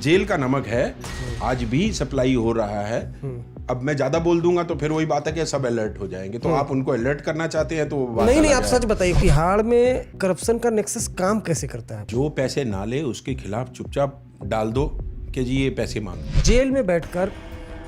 Jail का नमक है, आज भी सप्लाई हो रहा है। अब मैं ज्यादा बोल दूंगा तो फिर वही बात है कि सब अलर्ट हो जाएंगे, तो आप उनको अलर्ट करना चाहते हैं तो बात नहीं अलग आप है। सच बताइए, तिहाड़ में करप्शन का नेक्सस काम कैसे करता है? जो पैसे ना ले उसके खिलाफ चुपचाप डाल दो कि जी ये पैसे मांगो। जेल में बैठकर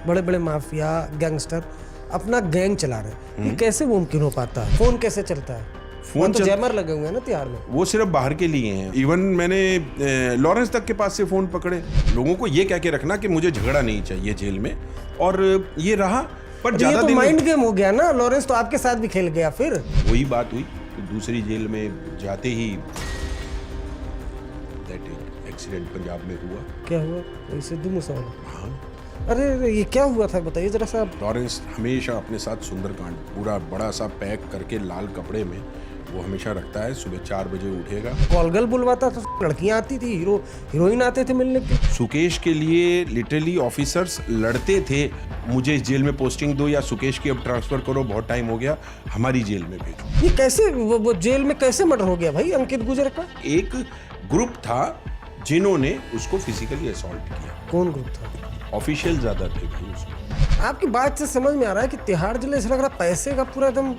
बड़े बड़े माफिया गैंगस्टर अपना गैंग चला रहे हैं, ये कैसे मुमकिन हो पाता है? फोन कैसे चलता है? फोन तो जैमर लगे हुए हैं ना तिहाड़ में। वो सिर्फ बाहर के लिए हैं। इवन मैंने लॉरेंस तक के पास से फोन पकड़े। लोगों को ये कह के रखना कि मुझे झगड़ा नहीं चाहिए जेल में, और ये रहा। पर ये ज्यादा तो दिन माइंड गेम हो गया ना, लॉरेंस तो आपके साथ भी खेल गया। फिर वही बात हुई तो दूसरी जेल में जाते ही दैट एक्सीडेंट पंजाब में हुआ। क्या हुआ? कोई सिद्धू मूसेवाला? हाँ, अरे ये क्या हुआ था बताइए जरा सा। लॉरेंस हमेशा अपने साथ सुंदरकांड पूरा बड़ा सा पैक करके लाल कपड़े में वो हमेशा रखता है। सुबह 4 बजे उठेगा, कॉलगल बुलवाता था, लड़कियां आती थी, हीरोइन आते थे मिलने के। सुकेश के लिए लिटरली ऑफिसर्स लड़ते थे, मुझे इस जेल में पोस्टिंग दो या सुकेश की अब ट्रांसफर करो, बहुत टाइम हो गया, हमारी जेल में भेजो। ये कैसे वो जेल में कैसे मर्डर हो गया भाई अंकित गुर्जर का? एक ग्रुप था जिन्होंने उसको फिजिकली असॉल्ट किया। कौन ग्रुप था? ऑफिशियल ज्यादा थे भाई उसमें। आपकी बात से समझ में आ रहा है कि तिहाड़ जेल ऐसा लग रहा है पैसे का पूरा एकदम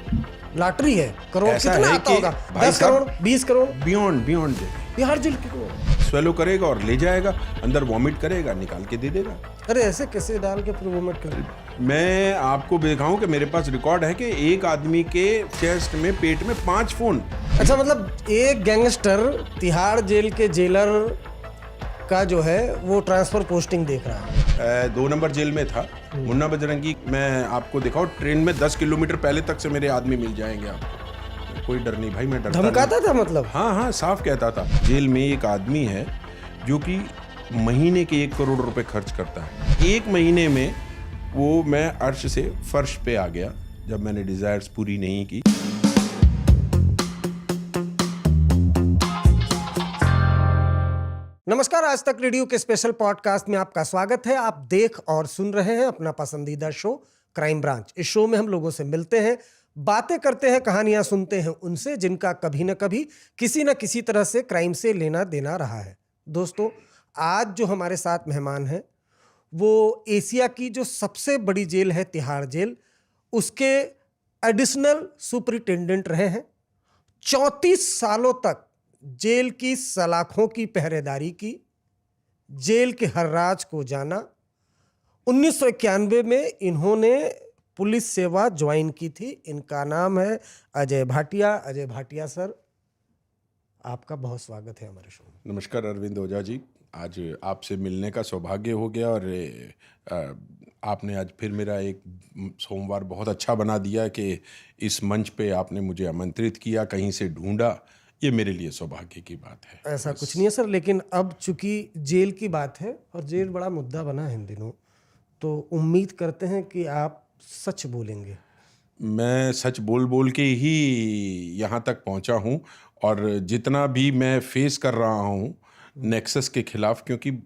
लॉटरी है। करोड़ कितना आता होगा? 10 crore 20 crore beyond jail. Tihar jail की स्वेलो करेगा और ले जाएगा, अंदर वॉमिट करेगा, निकाल के दे देगा। अरे ऐसे कैसे डाल के फिर वॉमिट कर? मैं आपको दिखाऊं कि मेरे पास रिकॉर्ड है कि एक आदमी के चेस्ट में, पेट में 5 फोन। अच्छा, मतलब एक गैंगस्टर तिहाड़ जेल के जेलर का जो है वो ट्रांसफर पोस्टिंग देख रहा है। 2 नंबर जेल में था मुन्ना बजरंगी। मैं आपको दिखाऊं, ट्रेन में 10 किलोमीटर पहले तक से मेरे आदमी मिल जाएंगे आपको। कोई डर नहीं भाई, मैं डरता धमकाता था मतलब? हाँ, साफ कहता था। जेल में एक आदमी है जो कि महीने के 1 करोड़ रुपए खर्च करता है। 1 महीने में वो मैं अर्श से फर्श पे आ गया जब मैंने डिजायर्स पूरी नहीं की। नमस्कार, आज तक रेडियो के स्पेशल पॉडकास्ट में आपका स्वागत है। आप देख और सुन रहे हैं अपना पसंदीदा शो क्राइम ब्रांच। इस शो में हम लोगों से मिलते हैं, बातें करते हैं, कहानियां सुनते हैं उनसे जिनका कभी न कभी किसी न किसी तरह से क्राइम से लेना देना रहा है। दोस्तों, आज जो हमारे साथ मेहमान हैं वो एशिया की जो सबसे बड़ी जेल है तिहाड़ जेल, उसके एडिशनल सुपरिटेंडेंट रहे हैं। 34 सालों तक जेल की सलाखों की पहरेदारी की, जेल के हर राज को जाना। 1991 में इन्होंने पुलिस सेवा ज्वाइन की थी। इनका नाम है अजय भाटिया। अजय भाटिया सर, आपका बहुत स्वागत है हमारे शो में। नमस्कार अरविंद ओझा जी, आज आपसे मिलने का सौभाग्य हो गया और आपने आज फिर मेरा एक सोमवार बहुत अच्छा बना दिया कि इस मंच पे आपने मुझे आमंत्रित किया, कहीं से ढूंढा। ये मेरे लिए सौभाग्य की बात है। ऐसा कुछ नहीं है सर, लेकिन अब चूंकि जेल की बात है और जेल बड़ा मुद्दा बना है इन दिनों, तो उम्मीद करते हैं कि आप सच बोलेंगे। मैं सच बोल के ही यहाँ तक पहुँचा हूँ, और जितना भी मैं फेस कर रहा हूँ नेक्सस के खिलाफ, क्योंकि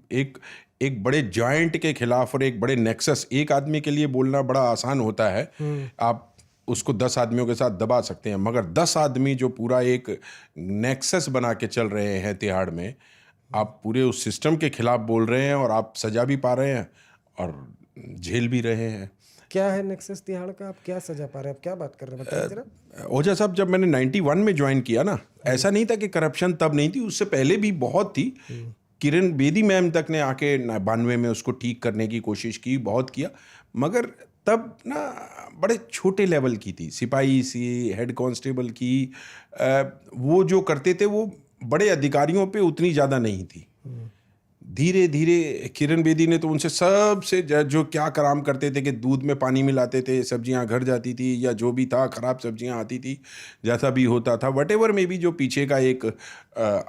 एक बड़े जॉइंट के खिलाफ और एक बड़े नेक्सस, एक आदमी के लिए बोलना बड़ा आसान होता है, आप उसको 10 आदमियों के साथ दबा सकते हैं, मगर 10 आदमी जो पूरा एक नेक्सस बना के चल रहे हैं तिहाड़ में, आप पूरे उस सिस्टम के खिलाफ बोल रहे हैं और आप सजा भी पा रहे हैं और झेल भी रहे हैं। क्या है नेक्सस तिहाड़ का? आप क्या सजा पा रहे हैं? आप क्या बात कर रहे हैं, बताइए जरा। ओझा साहब, जब मैंने 91 में ज्वाइन किया ना, ऐसा नहीं था कि करप्शन तब नहीं थी, उससे पहले भी बहुत थी। किरण बेदी मैम तक ने आके 92 में उसको ठीक करने की कोशिश की, बहुत किया, मगर तब ना बड़े छोटे लेवल की थी। सिपाही सी, हेड कांस्टेबल की, वो जो करते थे वो बड़े अधिकारियों पे उतनी ज़्यादा नहीं थी। धीरे धीरे किरण बेदी ने तो उनसे सबसे जो क्या कराम करते थे कि दूध में पानी मिलाते थे, सब्जियां घर जाती थी, या जो भी था ख़राब सब्जियां आती थी, जैसा भी होता था, वटेवर में भी जो पीछे का एक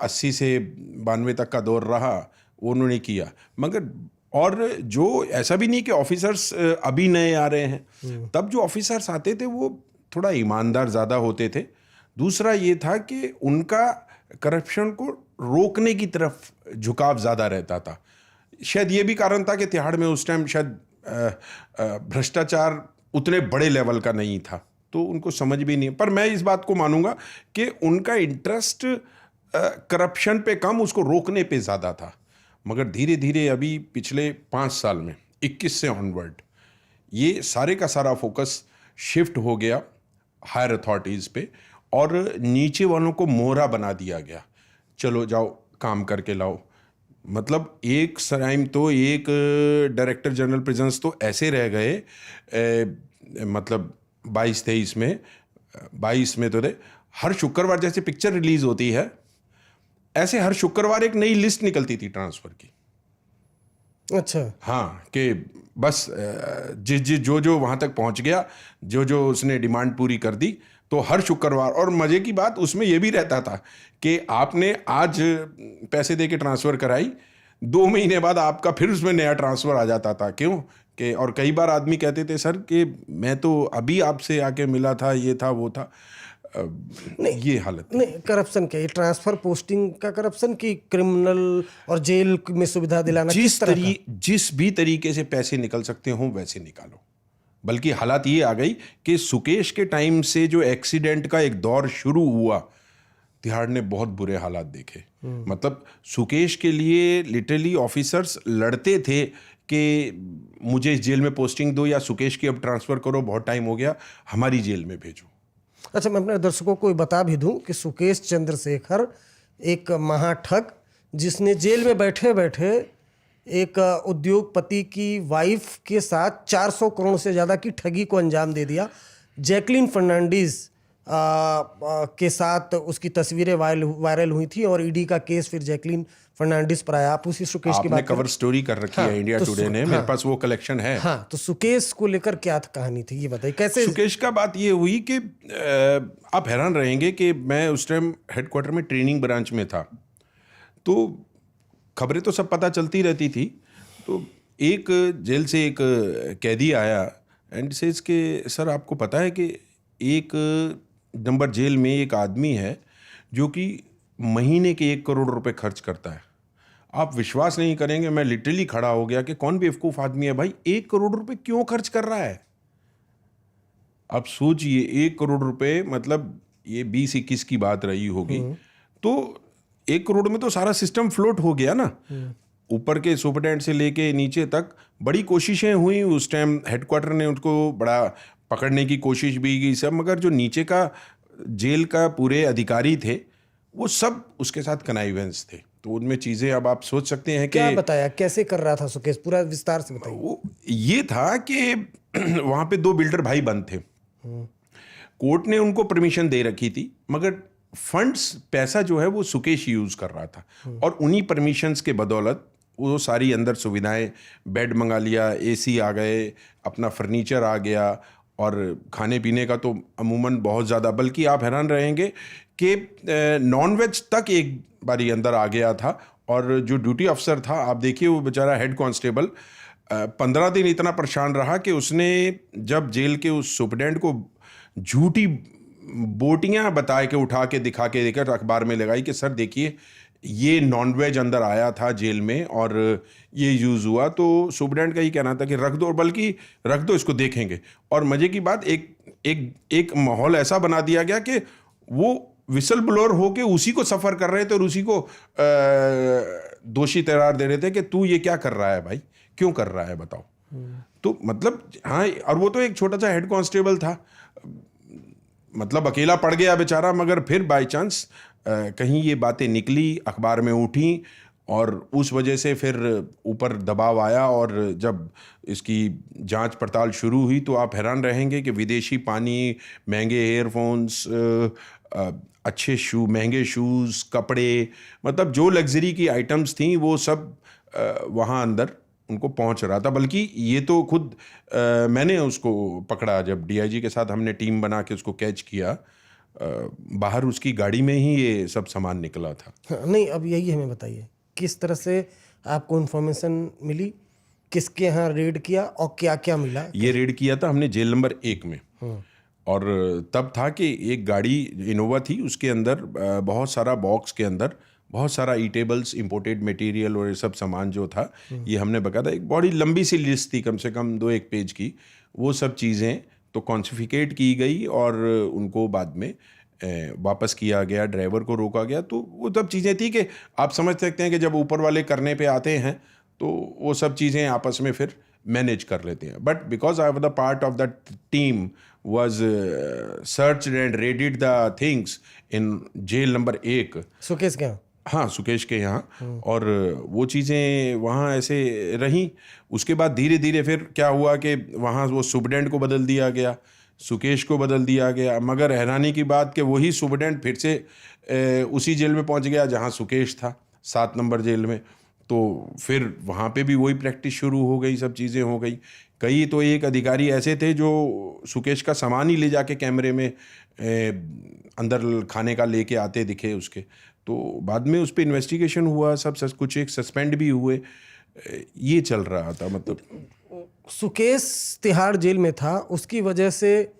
80 से 92 तक का दौर रहा वो उन्होंने किया। मगर और जो ऐसा भी नहीं कि ऑफिसर्स अभी नए आ रहे हैं, तब जो ऑफिसर्स आते थे वो थोड़ा ईमानदार ज़्यादा होते थे। दूसरा ये था कि उनका करप्शन को रोकने की तरफ झुकाव ज़्यादा रहता था। शायद ये भी कारण था कि तिहाड़ में उस टाइम शायद भ्रष्टाचार उतने बड़े लेवल का नहीं था, तो उनको समझ भी नहीं। पर मैं इस बात को मानूंगा कि उनका इंटरेस्ट करप्शन पे कम, उसको रोकने पे ज़्यादा था। मगर धीरे धीरे अभी पिछले 5 साल में 21 से ऑनवर्ड ये सारे का सारा फोकस शिफ्ट हो गया हायर अथॉरिटीज़ पे और नीचे वालों को मोहरा बना दिया गया, चलो जाओ काम करके लाओ। मतलब एक टाइम तो एक डायरेक्टर जनरल प्रिजन्स तो ऐसे रह गए, मतलब 22-23 में 22 में तो हर शुक्रवार जैसे पिक्चर रिलीज होती है ऐसे हर शुक्रवार एक नई लिस्ट निकलती थी ट्रांसफ़र की। अच्छा। हाँ, कि बस जो वहाँ तक पहुँच गया, जो उसने डिमांड पूरी कर दी, तो हर शुक्रवार। और मज़े की बात उसमें यह भी रहता था कि आपने आज पैसे दे के ट्रांसफ़र कराई, 2 महीने बाद आपका फिर उसमें नया ट्रांसफ़र आ जाता था। क्यों कि और कई बार आदमी कहते थे सर कि मैं तो अभी आपसे आके मिला था, ये था वो था। नहीं, ये हालत नहीं, करप्शन क्या, ये ट्रांसफर पोस्टिंग का करप्शन की क्रिमिनल और जेल में सुविधा दिलाना, जिस भी तरीके से पैसे निकल सकते हो वैसे निकालो। बल्कि हालात ये आ गई कि सुकेश के टाइम से जो एक्सीडेंट का एक दौर शुरू हुआ, तिहाड़ ने बहुत बुरे हालात देखे। मतलब सुकेश के लिए लिटरली ऑफिसर्स लड़ते थे कि मुझे इस जेल में पोस्टिंग दो या सुकेश की अब ट्रांसफ़र करो, बहुत टाइम हो गया, हमारी जेल में भेजो। अच्छा, मैं अपने दर्शकों को बता भी दूं कि सुकेश चंद्रशेखर एक महाठग, जिसने जेल में बैठे बैठे एक उद्योगपति की वाइफ के साथ 400 करोड़ से ज़्यादा की ठगी को अंजाम दे दिया। जैकलीन फर्नांडीज के साथ उसकी तस्वीरें वायरल हुई थी और ईडी का केस फिर जैकलीन फर्नांडीज पर आया। आप उसी सुकेश की बात कवर स्टोरी कर रखी है इंडिया टुडे ने, मेरे पास वो कलेक्शन है। हाँ, तो सुकेश को लेकर क्या कहानी थी ये बताइए, कैसे सुकेश का बात ये हुई कि आप हैरान रहेंगे कि मैं उस टाइम हेडक्वार्टर में ट्रेनिंग ब्रांच में था, तो खबरें तो सब पता चलती रहती थी। तो एक जेल से एक कैदी आया एंड सेज के सर आपको पता है कि एक नंबर जेल में एक आदमी है जो कि महीने के 1 करोड़ रुपए खर्च करता है। आप विश्वास नहीं करेंगे, मैं लिटरली खड़ा हो गया कि कौन बेवकूफ़ आदमी है भाई, 1 करोड़ रुपए क्यों खर्च कर रहा है। आप सोचिए 1 करोड़ रुपए, मतलब ये 20-21 की बात रही होगी, तो 1 करोड़ में तो सारा सिस्टम फ्लोट हो गया ना। ऊपर के सुपरटेंडेंट से लेके नीचे तक बड़ी कोशिशें हुई उस टाइम, हेडक्वार्टर ने उनको बड़ा पकड़ने की कोशिश भी की सब, मगर जो नीचे का जेल का पूरे अधिकारी थे वो सब उसके साथ कनाइवेंस थे। तो उनमें चीज़ें अब आप सोच सकते हैं कि क्या बताया, कैसे कर रहा था सुकेश, पूरा विस्तार से बताइए। वो ये था कि वहाँ पे 2 बिल्डर भाई बंद थे, कोर्ट ने उनको परमिशन दे रखी थी, मगर फंड्स पैसा जो है वो सुकेश यूज़ कर रहा था। और उन्हीं परमिशंस के बदौलत वो सारी अंदर सुविधाएं, बेड मंगा लिया, एसी आ गए, अपना फर्नीचर आ गया, और खाने पीने का तो अमूमन बहुत ज़्यादा, बल्कि आप हैरान रहेंगे कि नॉनवेज तक एक बारी अंदर आ गया था। और जो ड्यूटी अफसर था, आप देखिए वो बेचारा हेड कांस्टेबल 15 दिन इतना परेशान रहा कि उसने जब जेल के उस सुपरडेंट को झूठी बोटियां बता के उठा के दिखा के देकर अखबार में लगाई कि सर देखिए ये नॉनवेज अंदर आया था जेल में और ये यूज़ हुआ, तो सुपरडेंट का ही कहना था कि रख दो, बल्कि रख दो, इसको देखेंगे। और मज़े की बात, एक माहौल ऐसा बना दिया गया कि वो विसल ब्लोअर होके उसी को सफ़र कर रहे थे और उसी को दोषी करार दे रहे थे कि तू ये क्या कर रहा है भाई, क्यों कर रहा है बताओ। तो मतलब हाँ, और वो तो एक छोटा सा हेड कांस्टेबल था, मतलब अकेला पड़ गया बेचारा, मगर फिर बाय चांस कहीं ये बातें निकली, अखबार में उठी, और उस वजह से फिर ऊपर दबाव आया। और जब इसकी जांच पड़ताल शुरू हुई तो आप हैरान रहेंगे कि विदेशी पानी, महंगे एयरफोन्स, अच्छे महंगे शूज़, कपड़े, मतलब जो लग्जरी की आइटम्स थी वो सब वहाँ अंदर उनको पहुंच रहा था। बल्कि ये तो खुद मैंने उसको पकड़ा, जब डीआईजी के साथ हमने टीम बना के उसको कैच किया, बाहर उसकी गाड़ी में ही ये सब सामान निकला था। हाँ, नहीं, अब यही हमें बताइए किस तरह से आपको इन्फॉर्मेशन मिली, किसके यहाँ रेड किया और क्या क्या मिला। ये रेड किया था हमने जेल नंबर 1 में, और तब था कि एक गाड़ी इनोवा थी, उसके अंदर बहुत सारा बॉक्स के अंदर बहुत सारा ईटेबल्स, इंपोर्टेड मटेरियल और ये सब सामान जो था, ये हमने बकायदा एक बड़ी लंबी सी लिस्ट थी, कम से कम 2-1 पेज की, वो सब चीज़ें तो कॉन्सिफिकेट की गई और उनको बाद में वापस किया गया, ड्राइवर को रोका गया। तो वो सब चीज़ें थी कि आप समझ सकते हैं कि जब ऊपर वाले करने पे आते हैं तो वो सब चीज़ें आपस में फिर मैनेज कर लेते हैं। But because I was the part of that team was searched and raided the things in jail number 1 Sukesh क्या? हाँ, सुकेश के यहाँ। और वो चीज़ें वहाँ ऐसे रहीं। उसके बाद धीरे धीरे फिर क्या हुआ कि वहाँ वो सुपरडेंट को बदल दिया गया, सुकेश को बदल दिया गया। मगर हैरानी की बात कि वही सुपरडेंट फिर से उसी जेल में पहुँच गया जहाँ सुकेश था, 7 नंबर जेल में। तो फिर वहाँ पे भी वही प्रैक्टिस शुरू हो गई, सब चीज़ें हो गई। कई तो एक अधिकारी ऐसे थे जो सुकेश का सामान ही ले जाके कैमरे में अंदर खाने का लेके आते दिखे उसके। तो बाद में उस पर इन्वेस्टिगेशन हुआ, सब कुछ एक सस्पेंड भी हुए। ये चल रहा था। मतलब सुकेश तिहाड़ जेल में था, उसकी वजह से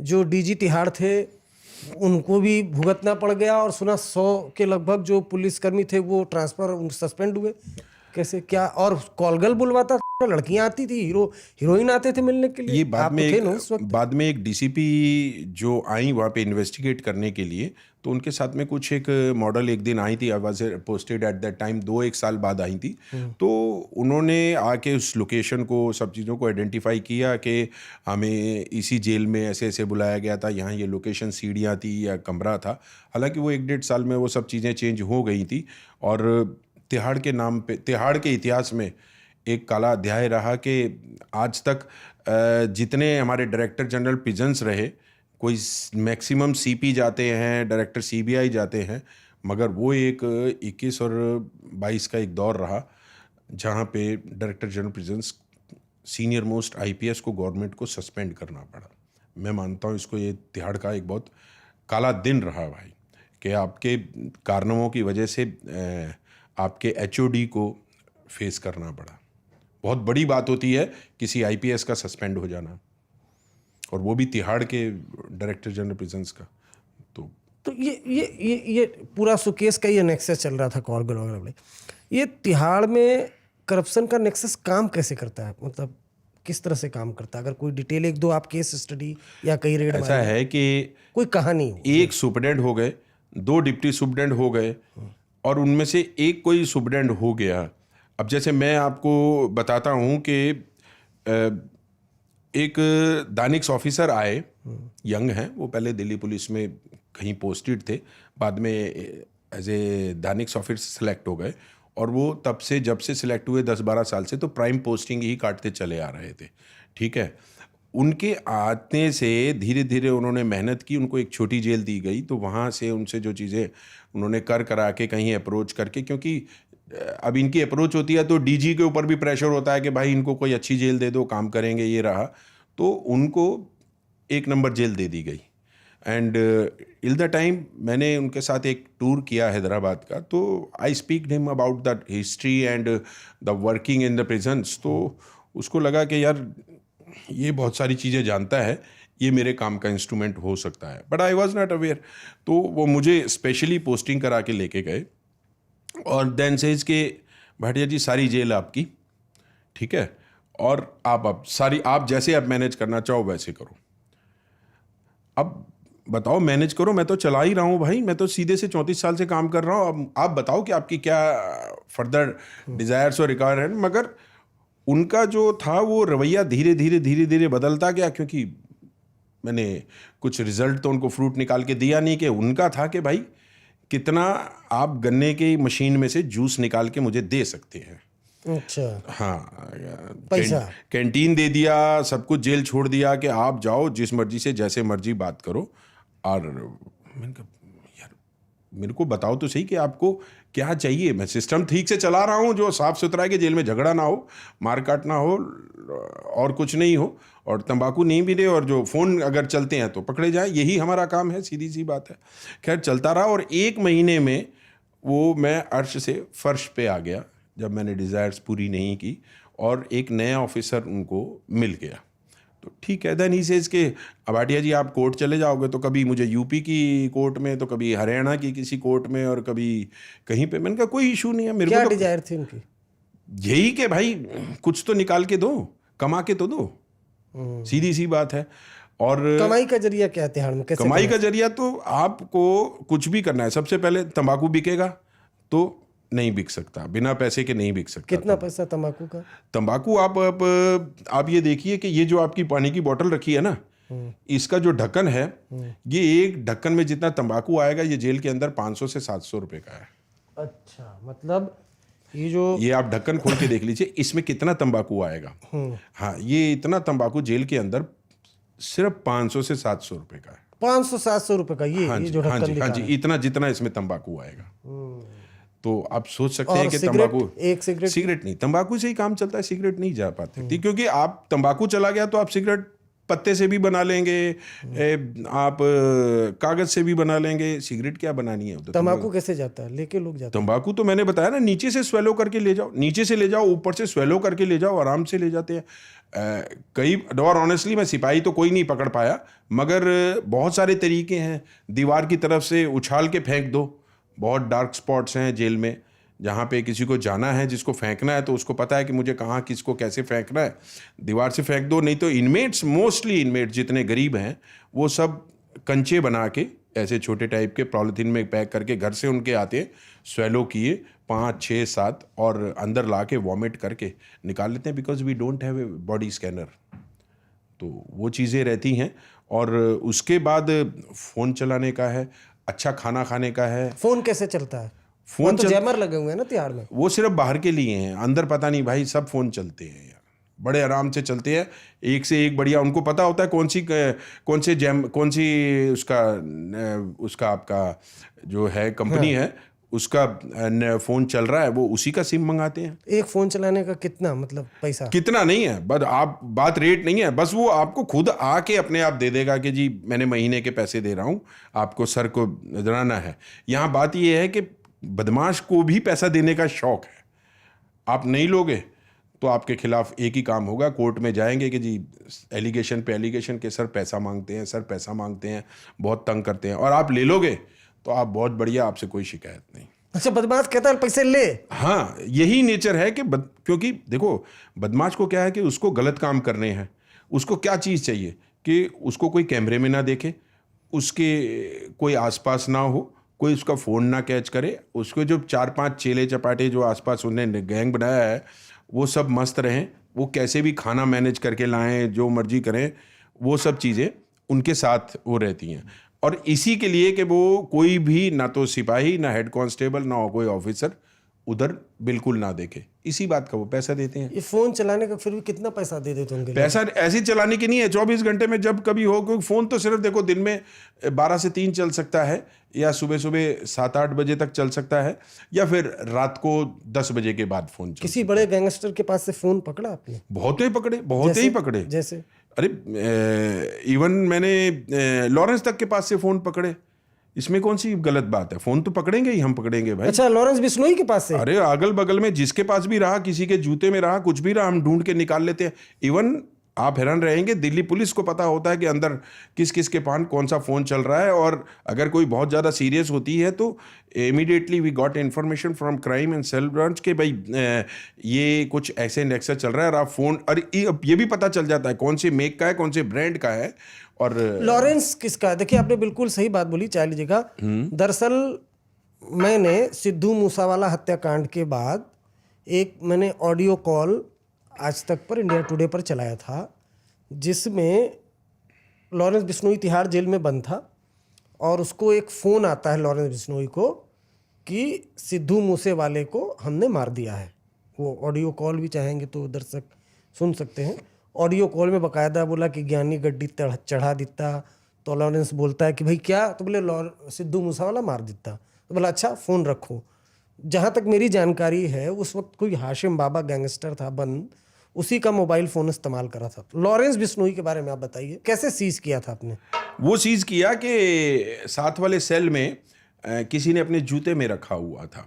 जो डीजी तिहाड़ थे उनको भी भुगतना पड़ गया, और सुना 100 के लगभग जो पुलिसकर्मी थे वो ट्रांसफर सस्पेंड हुए। कैसे क्या? और कॉलगल बुलवाता, लड़कियां आती थी, हीरोइन आते थे मिलने के लिए। ये बाद में एक डीसीपी जो आई वहाँ पे इन्वेस्टिगेट करने के लिए, तो उनके साथ में कुछ एक मॉडल एक दिन आई थी, I was posted at that time, 2-1 साल बाद आई थी। तो उन्होंने आके उस लोकेशन को, सब चीज़ों को आइडेंटिफाई किया कि हमें इसी जेल में ऐसे ऐसे बुलाया गया था, यहाँ ये लोकेशन सीढ़ियाँ थी या कमरा था। हालांकि वो 1-1.5 साल में वो सब चीज़ें चेंज हो गई थी। और तिहाड़ के नाम पे, तिहाड़ के इतिहास में एक काला अध्याय रहा कि आज तक जितने हमारे डायरेक्टर जनरल प्रिजन्स रहे, कोई मैक्सिमम सीपी जाते हैं, डायरेक्टर सीबीआई जाते हैं, मगर वो एक 21 और 22 का एक दौर रहा जहाँ पे director general prisons senior most IPS को गवर्नमेंट को सस्पेंड करना पड़ा। मैं मानता हूँ इसको, ये तिहाड़ का एक बहुत काला दिन रहा भाई, कि आपके कारनामों की वजह से आपके एचओडी को फेस करना पड़ा। बहुत बड़ी बात होती है किसी आईपीएस का सस्पेंड हो जाना, और वो भी तिहाड़ के डायरेक्टर जनरल प्रिजन्स का। तो ये पूरा सुकेश का ये नेक्सस चल रहा था, कॉलगल वगैरह। ये तिहाड़ में करप्शन का नेक्सस काम कैसे करता है? मतलब किस तरह से काम करता है? अगर कोई डिटेल 1-2 आप केस स्टडी या कई रेड ऐसा है कि कोई कहानी, एक सुपरडेंट हो गए, 2 डिप्टी सुपरडेंट हो गए, और उनमें से एक कोई सुपरडेंट हो गया। अब जैसे मैं आपको बताता हूँ कि एक दानिक्स ऑफिसर आए, यंग हैं वो, पहले दिल्ली पुलिस में कहीं पोस्टेड थे, बाद में as a DANICS officer select हो गए, और वो तब से, जब से सिलेक्ट हुए 10-12 साल से, तो प्राइम पोस्टिंग ही काटते चले आ रहे थे। ठीक है, उनके आने से धीरे धीरे उन्होंने मेहनत की, उनको एक छोटी जेल दी गई, तो वहाँ से उनसे जो चीज़ें उन्होंने करा के कहीं अप्रोच करके, क्योंकि अब इनकी अप्रोच होती है तो डीजी के ऊपर भी प्रेशर होता है कि भाई इनको कोई अच्छी जेल दे दो, काम करेंगे, ये रहा। तो उनको 1 नंबर जेल दे दी गई। एंड इल द टाइम मैंने उनके साथ एक टूर किया हैदराबाद का, तो I speak him about the history and the working in the prisons. तो उसको लगा कि यार ये बहुत सारी चीज़ें जानता है, ये मेरे काम का इंस्ट्रूमेंट हो सकता है। But I was not aware. तो वो मुझे स्पेशली पोस्टिंग करा के लेके गए, और देन सेज के भाटिया जी सारी जेल आपकी, ठीक है, और आप सारी, आप जैसे आप मैनेज करना चाहो वैसे करो। अब बताओ, मैनेज करो, मैं तो चला ही रहा हूँ भाई, मैं तो सीधे से 34 साल से काम कर रहा हूँ। अब आप बताओ कि आपकी क्या फर्दर डिज़ायर्स और रिक्वायरमेंट। मगर उनका जो था वो रवैया धीरे धीरे बदलता गया, क्योंकि मैंने कुछ रिजल्ट तो उनको फ्रूट निकाल के दिया नहीं, कि उनका था कि भाई कितना आप गन्ने की मशीन में से जूस निकाल के मुझे दे सकते हैं। अच्छा, हाँ, पैसा कैंटीन दे दिया, सब कुछ, जेल छोड़ दिया कि आप जाओ जिस मर्जी से जैसे मर्जी बात करो। और मैंने कहा यार मेरे को बताओ तो सही कि आपको क्या चाहिए। मैं सिस्टम ठीक से चला रहा हूँ, जो साफ़ सुथरा है कि जेल में झगड़ा ना हो, मारकाट ना हो, और कुछ नहीं हो, और तंबाकू नहीं भी दे, और जो फ़ोन अगर चलते हैं तो पकड़े जाए, यही हमारा काम है, सीधी सी बात है। खैर चलता रहा, और 1 महीने में वो मैं अर्श से फर्श पे आ गया, जब मैंने डिज़ायर्स पूरी नहीं की, और एक नया ऑफिसर उनको मिल गया। तो ठीक है, देन ही सेज के भाटिया जी आप कोर्ट चले जाओगे, तो कभी मुझे यूपी की कोर्ट में, तो कभी हरियाणा की किसी कोर्ट में, और कभी कहीं पे। मैंने कहा कोई इशू नहीं है मेरे को। क्या डिजायर थी उनकी? यही कि भाई कुछ तो निकाल के दो, कमा के तो दो, सीधी सी बात है। और कमाई का जरिया क्या है तिहाड़ में, कैसे कमाई का जरिया तो आपको कुछ भी करना है। सबसे पहले तंबाकू बिकेगा तो नहीं बिक सकता, बिना पैसे के नहीं बिक सकता। कितना पैसा तंबाकू का? तंबाकू आप ये देखिए कि ये जो आपकी पानी की बोतल रखी है ना, इसका जो ढक्कन है, ये एक ढक्कन में जितना तंबाकू आएगा ये जेल के अंदर 500 से 700 रुपए का है। अच्छा, मतलब ये आप ढक्कन खोल के देख लीजिए इसमें कितना तंबाकू आएगा। हाँ, ये इतना तंबाकू जेल के अंदर सिर्फ 500 से 700 रुपए का है। 500-700 रुपए का ये जो हाँ ढक्कन जी, हाँ जी, इतना जितना इसमें तंबाकू आएगा। तो आप सोच सकते हैं कि तंबाकू, एक सिगरेट नहीं, तंबाकू से ही काम चलता है, सिगरेट नहीं जा पाते क्योंकि आप तंबाकू चला गया तो आप सिगरेट पत्ते से भी बना लेंगे, आप कागज से भी बना लेंगे, सिगरेट क्या बनानी है? तो तंबाकू कैसे जाता है, लेके लोग जाते हैं? तंबाकू तो मैंने बताया ना, नीचे से स्वेलो करके ले जाओ, नीचे से ले जाओ, ऊपर से स्वेलो करके ले जाओ, आराम से ले जाते हैं। कई और ऑनेस्टली मैं सिपाही तो कोई नहीं पकड़ पाया, मगर बहुत सारे तरीके हैं। दीवार की तरफ से उछाल के फेंक दो, बहुत डार्क स्पॉट्स हैं जेल में जहाँ पे किसी को जाना है, जिसको फेंकना है तो उसको पता है कि मुझे कहाँ किसको कैसे फेंकना है, दीवार से फेंक दो। नहीं तो इनमेट्स, मोस्टली इनमेट्स जितने गरीब हैं वो सब कंचे बना के ऐसे छोटे टाइप के पॉलीथीन में पैक करके घर से उनके आते हैं, स्वेलो किए 5, 6, 7 और अंदर ला के वॉमिट करके निकाल लेते हैं, because we don't have a body scanner. तो वो चीज़ें रहती हैं। और उसके बाद फ़ोन चलाने का है, अच्छा खाना खाने का है। फोन कैसे चलता है? फोन तो जैमर लगे हुए हैं ना तिहाड़ में। वो सिर्फ बाहर के लिए हैं, अंदर पता नहीं भाई, सब फोन चलते हैं यार, बड़े आराम से चलते हैं, एक से एक बढ़िया। उनको पता होता है कौन सी उसका आपका जो है कंपनी है उसका फोन चल रहा है, वो उसी का सिम मंगाते हैं। एक फोन चलाने का कितना, मतलब पैसा कितना नहीं है, बस आप बात रेट नहीं है, बस वो आपको खुद आके अपने आप दे देगा कि जी मैंने महीने के पैसे दे रहा हूँ, आपको सर को डराना है। यहाँ बात ये है कि बदमाश को भी पैसा देने का शौक है। आप नहीं लोगे तो आपके खिलाफ एक ही काम होगा, कोर्ट में जाएंगे कि जी एलिगेशन पे एलिगेशन के सर पैसा मांगते हैं, सर पैसा मांगते हैं, बहुत तंग करते हैं, और आप ले लोगे तो आप बहुत बढ़िया, आपसे कोई शिकायत नहीं। अच्छा, बदमाश कहता है पैसे ले। हाँ, यही नेचर है कि क्योंकि देखो बदमाश को क्या है कि उसको गलत काम करने हैं। उसको क्या चीज़ चाहिए कि उसको कोई कैमरे में ना देखे, उसके कोई आसपास ना हो, कोई उसका फ़ोन ना कैच करे, उसको जो 4-5 चेले चपाटे जो आसपास उन्हें गैंग बनाया है वो सब मस्त रहें, वो कैसे भी खाना मैनेज करके लाएं, जो मर्जी करें, वो सब चीज़ें उनके साथ वो रहती हैं। और इसी के लिए कि वो कोई भी, ना तो सिपाही, ना हेड कांस्टेबल, ना कोई ऑफिसर उधर बिल्कुल ना देखे, इसी बात का वो पैसा देते हैं। ये फोन चलाने का फिर भी कितना पैसा दे देते होंगे? पैसा ऐसे चलाने की नहीं है, 24 घंटे में जब कभी हो, क्योंकि फ़ोन तो सिर्फ देखो दिन में 12 से 3 चल सकता है, या सुबह 7-8 बजे तक चल सकता है, या फिर रात को 10 बजे के बाद फ़ोन चल। किसी बड़े गैंगस्टर के पास से फोन पकड़ा आपने? बहुत ही पकड़े, बहुत ही पकड़े। जैसे अरे इवन मैंने लॉरेंस तक के पास से फ़ोन पकड़े, इसमें कौन सी गलत बात है? फोन तो पकड़ेंगे ही, हम पकड़ेंगे भाई। अच्छा, लॉरेंस बिश्नोई के पास से? अरे अगल बगल में जिसके पास भी रहा, किसी के जूते में रहा, कुछ भी रहा, हम ढूंढ के निकाल लेते हैं। इवन आप हैरान रहेंगे, दिल्ली पुलिस को पता होता है कि अंदर किस किस के पास कौन सा फ़ोन चल रहा है, और अगर कोई बहुत ज़्यादा सीरियस होती है तो immediately we got information from crime and cell branch के भाई ये कुछ ऐसे नेक्सस चल रहा है, और आप फ़ोन, और ये भी पता चल जाता है कौन से मेक का है, कौन से ब्रांड का है। और लॉरेंस किसका है? देखिए, आपने बिल्कुल सही बात बोली, चाह लीजिएगा। दरअसल मैंने सिद्धू मूसावाला हत्याकांड के बाद मैंने ऑडियो कॉल आज तक पर, इंडिया टुडे पर चलाया था, जिसमें लॉरेंस बिश्नोई तिहाड़ जेल में बंद था, और उसको एक फ़ोन आता है लॉरेंस बिश्नोई को कि सिद्धू मूसेवाले को हमने मार दिया है। वो ऑडियो कॉल भी चाहेंगे तो दर्शक सुन सकते हैं। ऑडियो कॉल में बाकायदा बोला कि ज्ञानी गड्डी चढ़ा देता, तो लॉरेंस बोलता है कि भाई क्या? तो बोले सिद्धू मूसावाला मार देता। तो बोला अच्छा फ़ोन रखो। जहाँ तक मेरी जानकारी है उस वक्त कोई हाशिम बाबा गैंगस्टर था बंद, उसी का मोबाइल फ़ोन इस्तेमाल करा था। लॉरेंस बिश्नोई के बारे में आप बताइए, कैसे सीज किया था आपने? वो सीज किया कि साथ वाले सेल में किसी ने अपने जूते में रखा हुआ था,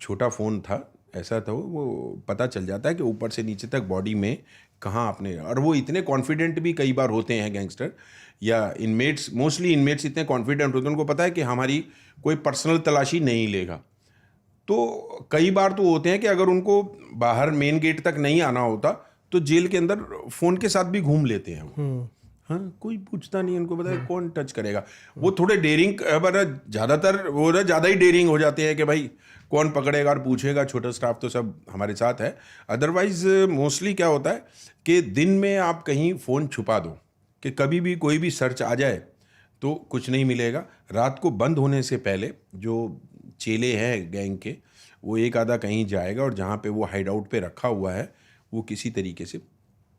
छोटा फ़ोन था, ऐसा था वो पता चल जाता है कि ऊपर से नीचे तक बॉडी में कहाँ आपने, और वो इतने कॉन्फिडेंट भी कई बार होते हैं गैंगस्टर या इनमेट्स, मोस्टली इनमेट्स इतने कॉन्फिडेंट होते हैं, उनको पता है कि हमारी कोई पर्सनल तलाशी नहीं लेगा। तो कई बार तो होते हैं कि अगर उनको बाहर मेन गेट तक नहीं आना होता तो जेल के अंदर फ़ोन के साथ भी घूम लेते हैं वो। हाँ, कोई पूछता नहीं, उनको पता है कौन टच करेगा। वो थोड़े डेयरिंग, ज़्यादातर वो ना ज़्यादा ही डेयरिंग हो जाते हैं कि भाई कौन पकड़ेगा और पूछेगा। छोटा स्टाफ तो सब हमारे साथ है। अदरवाइज मोस्टली क्या होता है कि दिन में आप कहीं फ़ोन छुपा दो कि कभी भी कोई भी सर्च आ जाए तो कुछ नहीं मिलेगा। रात को बंद होने से पहले जो चेले हैं गैंग के, वो एक आधा कहीं जाएगा और जहाँ पे वो हाइड आउट पे रखा हुआ है वो किसी तरीके से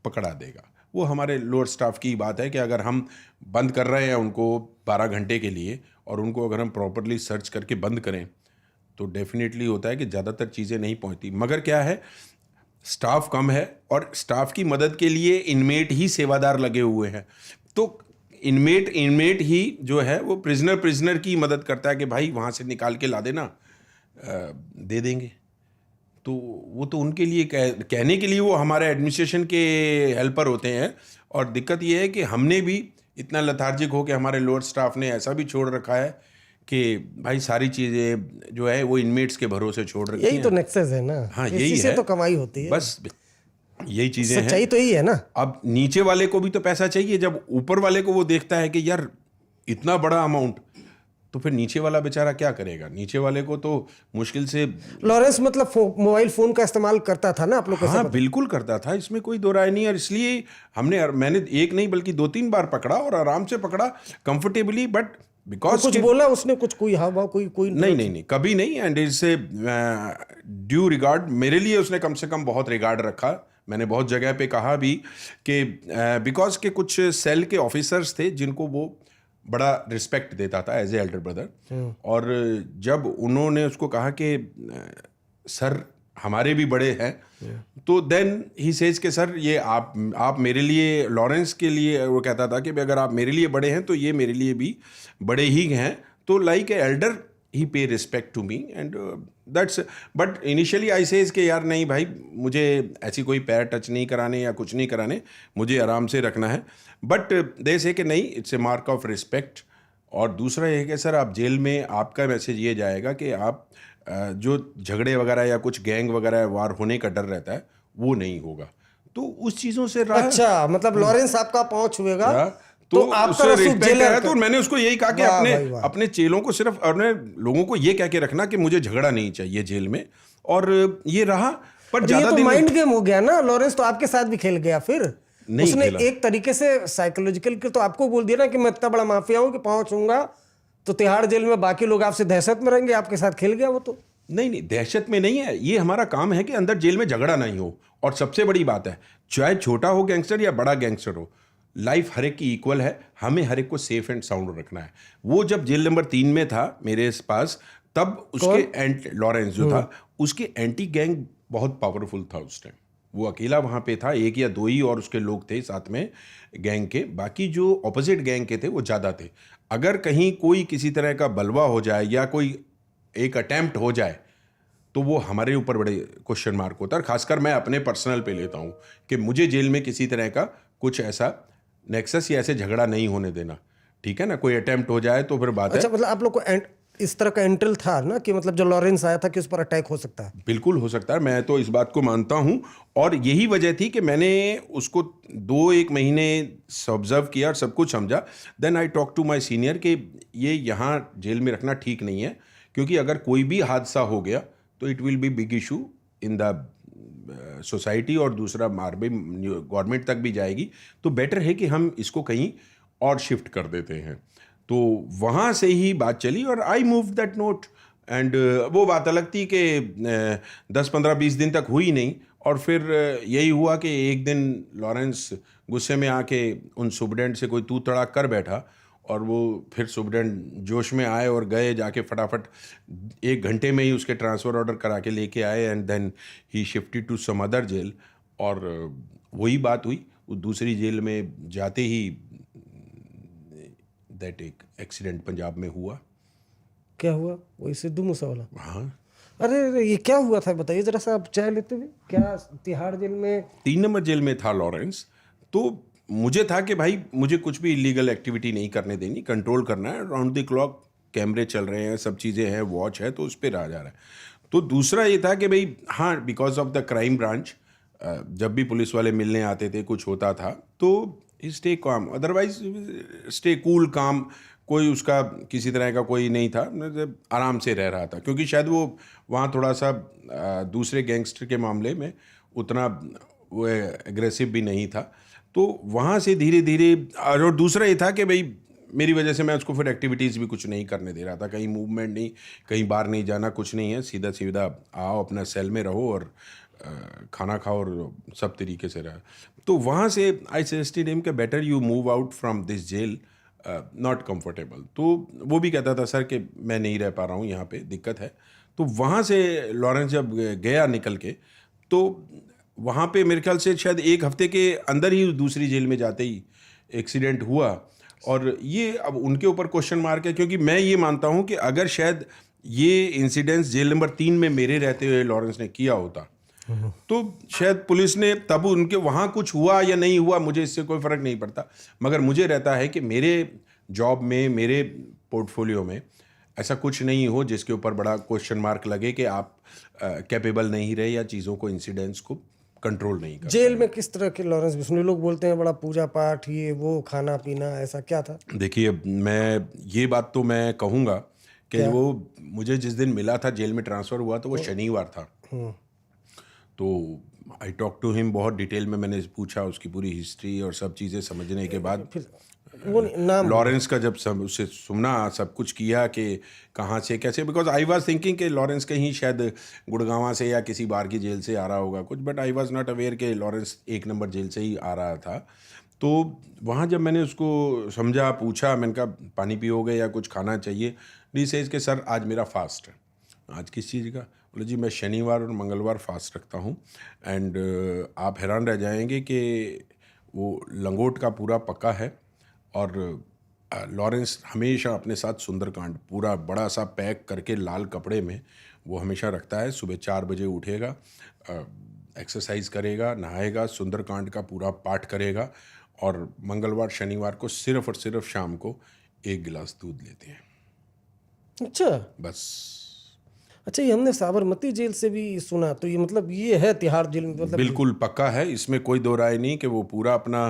पकड़ा देगा। वो हमारे लोअर स्टाफ की बात है कि अगर हम बंद कर रहे हैं उनको 12 घंटे के लिए और उनको अगर हम प्रॉपरली सर्च करके बंद करें तो डेफिनेटली होता है कि ज़्यादातर चीज़ें नहीं पहुंचती। मगर क्या है, स्टाफ कम है और स्टाफ की मदद के लिए इनमेट ही सेवादार लगे हुए हैं। तो इनमेट ही जो है वो प्रिजनर की मदद करता है कि भाई वहाँ से निकाल के ला देना, दे देंगे। तो वो तो उनके लिए कहने के लिए वो हमारे एडमिनिस्ट्रेशन के हेल्पर होते हैं। और दिक्कत ये है कि हमने भी इतना लथार्जिक हो कि हमारे लोअर स्टाफ ने ऐसा भी छोड़ रखा है कि भाई सारी चीज़ें जो है वो इनमेट्स के भरोसे छोड़ रखी हैं। यही तो नेक्सस है ना। हाँ, इसी यही से है, तो कमाई होती है। बस यही चीज़ें हैं। सच्चाई तो यही है ना। अब नीचे वाले को भी तो पैसा चाहिए। जब ऊपर वाले को वो देखता है कि यार इतना बड़ा अमाउंट, तो फिर नीचे वाला बेचारा क्या करेगा? नीचे वाले को तो मुश्किल से। लॉरेंस मतलब मोबाइल फोन का इस्तेमाल करता था ना, आप लोग को? हाँ, बिल्कुल करता था, इसमें कोई दो राय नहीं। और इसलिए मैंने एक नहीं बल्कि 2-3 बार पकड़ा और आराम से पकड़ा, कंफर्टेबली। बट बिकॉज कुछ बोला उसने, कुछ कोई हाव भाव, कोई नहीं, कभी नहीं। एंड इससे ड्यू रिगार्ड, मेरे लिए उसने कम से कम बहुत रिगार्ड रखा। मैंने बहुत जगह पे कहा भी कि बिकॉज के कुछ सेल के ऑफिसर्स थे जिनको वो बड़ा रिस्पेक्ट देता था एज ए एल्डर ब्रदर। और जब उन्होंने उसको कहा कि सर हमारे भी बड़े हैं, तो देन ही सेज के सर ये आप मेरे लिए, लॉरेंस के लिए वो कहता था कि अगर आप मेरे लिए बड़े हैं तो ये मेरे लिए भी बड़े ही हैं। तो like a elder he pay respect to me and that's. But initially I says कि यार नहीं भाई, मुझे ऐसी कोई पैर टच नहीं कराने या कुछ नहीं कराने, मुझे आराम से रखना है। बट दे से कि नहीं, it's a mark of respect. और दूसरा ये है कि सर आप जेल में, आपका मैसेज ये जाएगा कि आप जो झगड़े वगैरह या कुछ गैंग वगैरह वार होने का डर रहता है वो नहीं होगा। तो उस चीज़ों से अच्छा, मतलब लॉरेंस आपका पाँव छुएगा तो आपका रिस्पेक्ट है। तो मैंने उसको यही कहा कि अपने चेलों को सिर्फ, अपने लोगों को ये कह के रखना कि मुझे झगड़ा नहीं चाहिए जेल में। और ये रहा। पर ये तो माइंड गेम हो गया ना। लॉरेंस तो आपके साथ भी खेल गया फिर। उसने एक तरीके से साइकोलॉजिकल के तो आपको बोल दिया ना कि मैं इतना बड़ा माफिया हूं कि पाँव छूंगा तो तिहाड़ जेल में बाकी लोग आपसे दहशत में रहेंगे। आपके साथ खेल गया वो तो। नहीं, दहशत में नहीं है। ये हमारा काम है कि अंदर जेल में झगड़ा नहीं हो। और सबसे बड़ी बात है, चाहे छोटा हो गैंगस्टर या बड़ा गैंगस्टर हो, लाइफ हर एक की इक्वल है। हमें हर एक को सेफ एंड साउंड रखना है। वो जब जेल नंबर 3 में था मेरे पास, तब उसके लॉरेंस जो था, उसके एंटी गैंग बहुत पावरफुल था उस टाइम। वो अकेला वहाँ पे था, 1 या 2 ही और उसके लोग थे साथ में गैंग के। बाकी जो ऑपोजिट गैंग के थे वो ज़्यादा थे। अगर कहीं कोई किसी तरह का बलवा हो जाए या कोई एक अटैम्प्ट हो जाए तो वो हमारे ऊपर बड़े क्वेश्चन मार्क होता है। और खासकर मैं अपने पर्सनल पे लेता हूँ कि मुझे जेल में किसी तरह का कुछ ऐसा नेक्सस या ऐसे झगड़ा नहीं होने देना। ठीक है ना, कोई अटेम्प्ट हो जाए तो फिर बात अच्छा, है। मतलब आप लोग को इस तरह का एंट्रल था ना कि मतलब जो लॉरेंस आया था कि उस पर अटैक हो सकता है? बिल्कुल हो सकता है, मैं तो इस बात को मानता हूँ। और यही वजह थी कि मैंने उसको 2-1 महीने ऑब्जर्व किया और सब कुछ समझा। Then I talk to my senior कि ये यहाँ जेल में रखना ठीक नहीं है, क्योंकि अगर कोई भी हादसा हो गया तो it will be big issue in the society और दूसरा मार भी गवर्नमेंट तक भी जाएगी। तो बेटर है कि हम इसको कहीं और शिफ्ट कर देते हैं। तो वहाँ से ही बात चली और I move that note. And वो बात अलग थी कि 10-15-20 दिन तक हुई नहीं। और फिर यही हुआ कि एक दिन लॉरेंस गुस्से में आके उन सुपरडेंट से कोई तू तड़ाक कर बैठा और वो फिर सुपरडेंट जोश में आए और गए, जाके फटाफट 1 घंटे में ही उसके ट्रांसफ़र ऑर्डर करा के लेके आए। And then he shifted to some other jail. और वही बात हुई, वो दूसरी जेल में जाते ही दैट एक एक्सीडेंट पंजाब में हुआ। क्या हुआ? वही सिद्धू मूसा वाला? हाँ। अरे ये क्या हुआ था बताइए जरा सा, आप चाय लेते हुए। क्या तिहाड़ जेल में 3 नंबर जेल में था लॉरेंस। तो मुझे था कि भाई मुझे कुछ भी इलीगल एक्टिविटी नहीं करने देनी, कंट्रोल करना है। राउंड द क्लॉक कैमरे चल रहे हैं, सब चीज़ें हैं, वॉच है, तो उस पर रहा जा रहा है। तो दूसरा ये था कि भाई हाँ, because of the crime branch, जब भी पुलिस वाले मिलने आते थे, कुछ होता था, तो stay calm, otherwise stay cool काम, कोई उसका किसी तरह का कोई नहीं था, मतलब आराम से रह रहा था, क्योंकि शायद वो वहाँ थोड़ा सा दूसरे गैंगस्टर के मामले में उतना वो एग्रेसिव भी नहीं था, तो वहाँ से धीरे धीरे। और दूसरा ये था कि भाई मेरी वजह से मैं उसको फिर एक्टिविटीज़ भी कुछ नहीं करने दे रहा था, कहीं मूवमेंट नहीं, कहीं बाहर नहीं जाना, कुछ नहीं है, सीधा सीधा आओ अपना सेल में रहो और खाना खाओ और सब तरीके से रहा। तो वहाँ से आई सजेस्टेड हिम कि better you move out from this jail, not comfortable. तो वो भी कहता था सर कि मैं नहीं रह पा रहा हूँ यहाँ पे, दिक्कत है। तो वहाँ से लॉरेंस जब गया निकल के, तो वहाँ पे मेरे ख्याल से शायद एक हफ्ते के अंदर ही दूसरी जेल में जाते ही एक्सीडेंट हुआ। और ये अब उनके ऊपर क्वेश्चन मार्क है, क्योंकि मैं ये मानता हूँ कि अगर शायद ये इंसिडेंस जेल नंबर 3 में मेरे रहते हुए लॉरेंस ने किया होता, तो शायद पुलिस ने तब उनके वहाँ कुछ हुआ या नहीं हुआ, मुझे इससे कोई फ़र्क नहीं पड़ता, मगर मुझे रहता है कि मेरे जॉब में, मेरे पोर्टफोलियो में ऐसा कुछ नहीं हो जिसके ऊपर बड़ा क्वेश्चन मार्क लगे कि आप कैपेबल नहीं रहे या चीज़ों को, इंसिडेंट्स को कंट्रोल नहीं कर। जेल में किस तरह के लॉरेंस बिश्नोई? लोग बोलते हैं बड़ा पूजा पाठ, ये वो, खाना पीना, ऐसा क्या था? देखिए, मैं ये बात तो मैं कहूँगा कि वो मुझे जिस दिन मिला था, जेल में ट्रांसफ़र हुआ, तो वो शनिवार था। तो आई टॉक टू हिम, बहुत डिटेल में मैंने पूछा उसकी पूरी हिस्ट्री और सब चीज़ें समझने के बाद फिर वो नाम लॉरेंस का जब सब उससे सुना, सब कुछ किया कि कहाँ से कैसे, बिकॉज आई वाज थिंकिंग कि लॉरेंस कहीं शायद गुड़गांव से या किसी बाहर की जेल से आ रहा होगा कुछ, but I was not aware कि लॉरेंस 1 नंबर जेल से ही आ रहा था। तो वहाँ जब मैंने उसको समझा, पूछा, मैंने कहा पानी पियोगे या कुछ खाना चाहिए? डी सेज के सर आज मेरा फास्ट है। आज किस चीज़ का? बोले जी मैं शनिवार और मंगलवार फास्ट रखता हूँ, एंड आप हैरान रह जाएंगे कि वो लंगोट का पूरा पक्का है। और लॉरेंस हमेशा अपने साथ सुंदरकांड पूरा बड़ा सा पैक करके लाल कपड़े में वो हमेशा रखता है। सुबह 4 बजे उठेगा, एक्सरसाइज करेगा, नहाएगा, सुंदरकांड का पूरा पाठ करेगा, और मंगलवार शनिवार को सिर्फ और सिर्फ शाम को 1 गिलास दूध लेते हैं, अच्छा बस। अच्छा, ये हमने साबरमती जेल से भी सुना, तो ये मतलब ये है तिहाड़ जेल में, मतलब बिल्कुल पक्का है, इसमें कोई दो राय नहीं कि वो पूरा अपना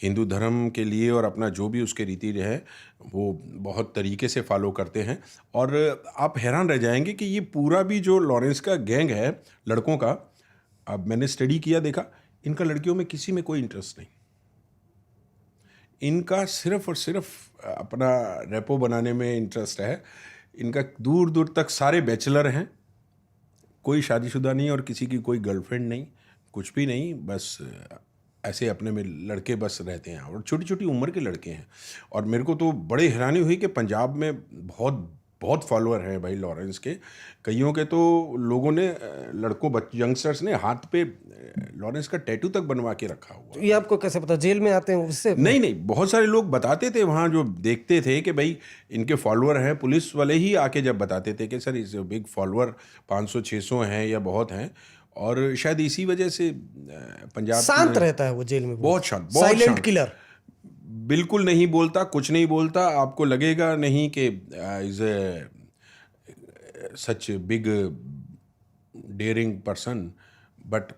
हिंदू धर्म के लिए और अपना जो भी उसके रीति है वो बहुत तरीके से फॉलो करते हैं। और आप हैरान रह जाएंगे कि ये पूरा भी जो लॉरेंस का गैंग है लड़कों का, अब मैंने स्टडी किया, देखा, इनका लड़कियों में किसी में कोई इंटरेस्ट नहीं। इनका सिर्फ और सिर्फ अपना रेपो बनाने में इंटरेस्ट है। इनका दूर दूर तक सारे बैचलर हैं, कोई शादीशुदा नहीं और किसी की कोई गर्लफ्रेंड नहीं, कुछ भी नहीं, बस ऐसे अपने में लड़के बस रहते हैं, और छोटी छोटी उम्र के लड़के हैं। और मेरे को तो बड़ी हैरानी हुई कि पंजाब में बहुत बहुत फॉलोअर हैं भाई लॉरेंस के। कईयों के तो लोगों ने, लड़कों, यंगस्टर्स ने हाथ पे लॉरेंस का टैटू तक बनवा के रखा हुआ। तो ये आपको कैसे पता? जेल में आते हैं उससे? नहीं, बहुत सारे लोग बताते थे वहाँ, जो देखते थे कि भाई इनके फॉलोअर हैं, पुलिस वाले ही आके जब बताते थे कि सर इस बिग फॉलोअर 500-600 हैं या बहुत हैं। और शायद इसी वजह से पंजाब शांत रहता है वो जेल में, बहुत शांत, साइलेंट किलर, बिल्कुल नहीं बोलता, कुछ नहीं बोलता, आपको लगेगा नहीं कि is a such big daring person, but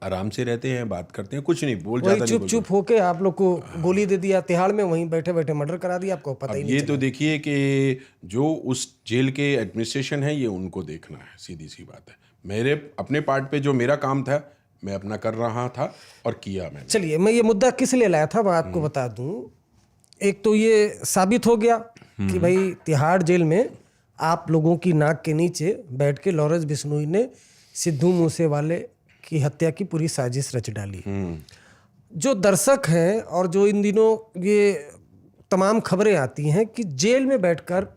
आराम से रहते हैं, बात करते हैं, कुछ नहीं बोल जाता, चुप चुप होके आप लोग को गोली दे दिया तिहाड़ में, वहीं बैठे बैठे मर्डर करा दिया, आपको पता ही नहीं। ये तो देखिए कि जो उस जेल के एडमिनिस्ट्रेशन है, ये उनको देखना है, सीधी सी बात है। मेरे अपने पार्ट पे जो मेरा काम था मैं अपना कर रहा था और किया मैंने। चलिए, मैं ये मुद्दा किस लिए लाया था मैं आपको बता दूं। एक तो ये साबित हो गया कि भाई तिहाड़ जेल में आप लोगों की नाक के नीचे बैठ के लॉरेंस बिश्नोई ने सिद्धू मूसेवाले की हत्या की पूरी साजिश रच डाली। जो दर्शक हैं और जो इन दिनों ये तमाम खबरें आती हैं कि जेल में बैठकर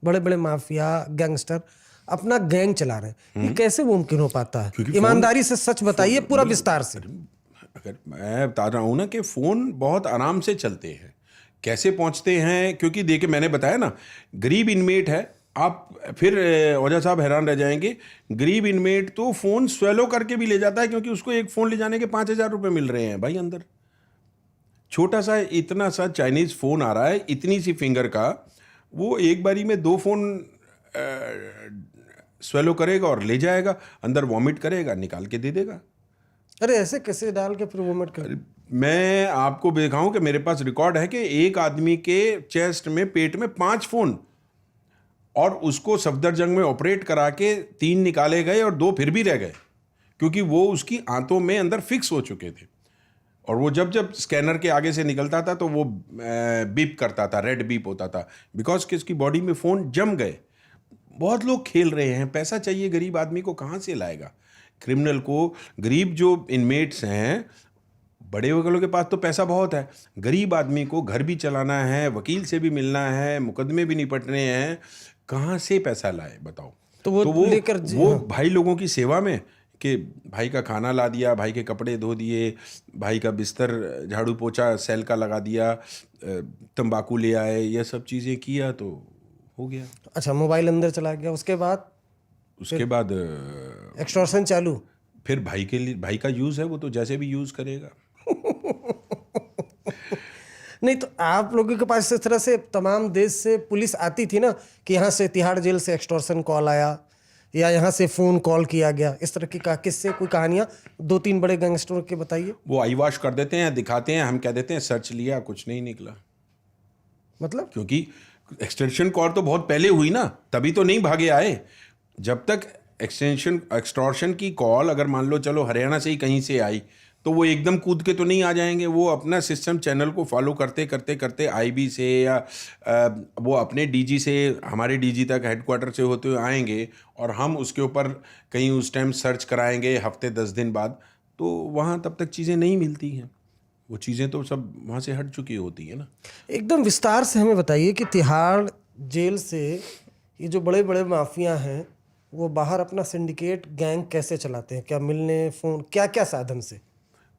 बड़े बड़े माफिया गैंगस्टर अपना गैंग चला रहे हैं, ये कैसे मुमकिन हो पाता है? ईमानदारी से सच बताइए, पूरा विस्तार से। अगर मैं बता रहा हूँ ना कि फ़ोन बहुत आराम से चलते हैं, कैसे पहुँचते हैं, क्योंकि देखिए मैंने बताया ना, गरीब इनमेट है। आप फिर ओझा साहब हैरान रह जाएंगे, गरीब इनमेट तो फ़ोन स्वेलो करके भी ले जाता है, क्योंकि उसको एक फ़ोन ले जाने के 5,000 रुपये मिल रहे हैं भाई अंदर। छोटा सा इतना सा चाइनीज़ फ़ोन आ रहा है, इतनी सी फिंगर का, वो एक बारी में 2 फ़ोन स्वेलो करेगा और ले जाएगा, अंदर वॉमिट करेगा, निकाल के दे देगा। अरे ऐसे कैसे डाल के फिर वोमिट कर? मैं आपको दिखाऊं कि मेरे पास रिकॉर्ड है कि एक आदमी के चेस्ट में, पेट में 5 फोन, और उसको सफदरजंग में ऑपरेट करा के 3 निकाले गए और 2 फिर भी रह गए, क्योंकि वो उसकी आंतों में अंदर फिक्स हो चुके थे। और वो जब जब स्कैनर के आगे से निकलता था तो वो बीप करता था, रेड बीप होता था, बिकॉज कि उसकी बॉडी में फ़ोन जम गए। बहुत लोग खेल रहे हैं, पैसा चाहिए, गरीब आदमी को कहाँ से लाएगा? क्रिमिनल को, गरीब जो इनमेट्स हैं, बड़े वालों के पास तो पैसा बहुत है, गरीब आदमी को घर भी चलाना है, वकील से भी मिलना है, मुकदमे भी निपटने हैं, कहाँ से पैसा लाए बताओ? तो वो लेकर वो भाई लोगों की सेवा में कि भाई का खाना ला दिया, भाई के कपड़े धो दिए, भाई का बिस्तर झाड़ू पोछा सेल का लगा दिया, तंबाकू ले आए, ये सब चीज़ें किया तो हो गया। अच्छा, मोबाइल अंदर चला गया, उसके बाद एक्सटॉर्शन चालू। फिर भाई के लिए, भाई का यूज़ है, वो तो जैसे भी यूज़ करेगा। नहीं तो आप लोगों के पास इस तरह से तमाम देश से पुलिस आती थी ना, कि यहाँ से तिहाड़ जेल से एक्सटॉर्शन कॉल आया या यहाँ से फ़ोन कॉल किया गया, इस तरह की किससे कोई कहानियाँ 2-3 बड़े गैंगस्टरों के बताइए। वो आई वॉश कर देते हैं, दिखाते हैं, हम कह देते हैं सर्च लिया, कुछ नहीं निकला। मतलब क्योंकि एक्सटेंशन कॉल तो बहुत पहले हुई ना, तभी तो नहीं भागे आए। जब तक एक्सटॉर्शन की कॉल अगर मान लो चलो हरियाणा से ही कहीं से आई, तो वो एकदम कूद के तो नहीं आ जाएंगे। वो अपना सिस्टम चैनल को फॉलो करते करते करते आईबी से या वो अपने डीजी से, हमारे डीजी तक हेडक्वार्टर से होते हुए आएंगे, और हम उसके ऊपर कहीं उस टाइम सर्च कराएंगे हफ्ते 10 दिन बाद, तो वहाँ तब तक चीज़ें नहीं मिलती हैं। वो चीज़ें तो सब वहाँ से हट चुकी होती है ना। एकदम विस्तार से हमें बताइए कि तिहाड़ जेल से ये जो बड़े बड़े माफिया हैं वो बाहर अपना सिंडिकेट गैंग कैसे चलाते हैं? क्या मिलने, फ़ोन, क्या क्या साधन से?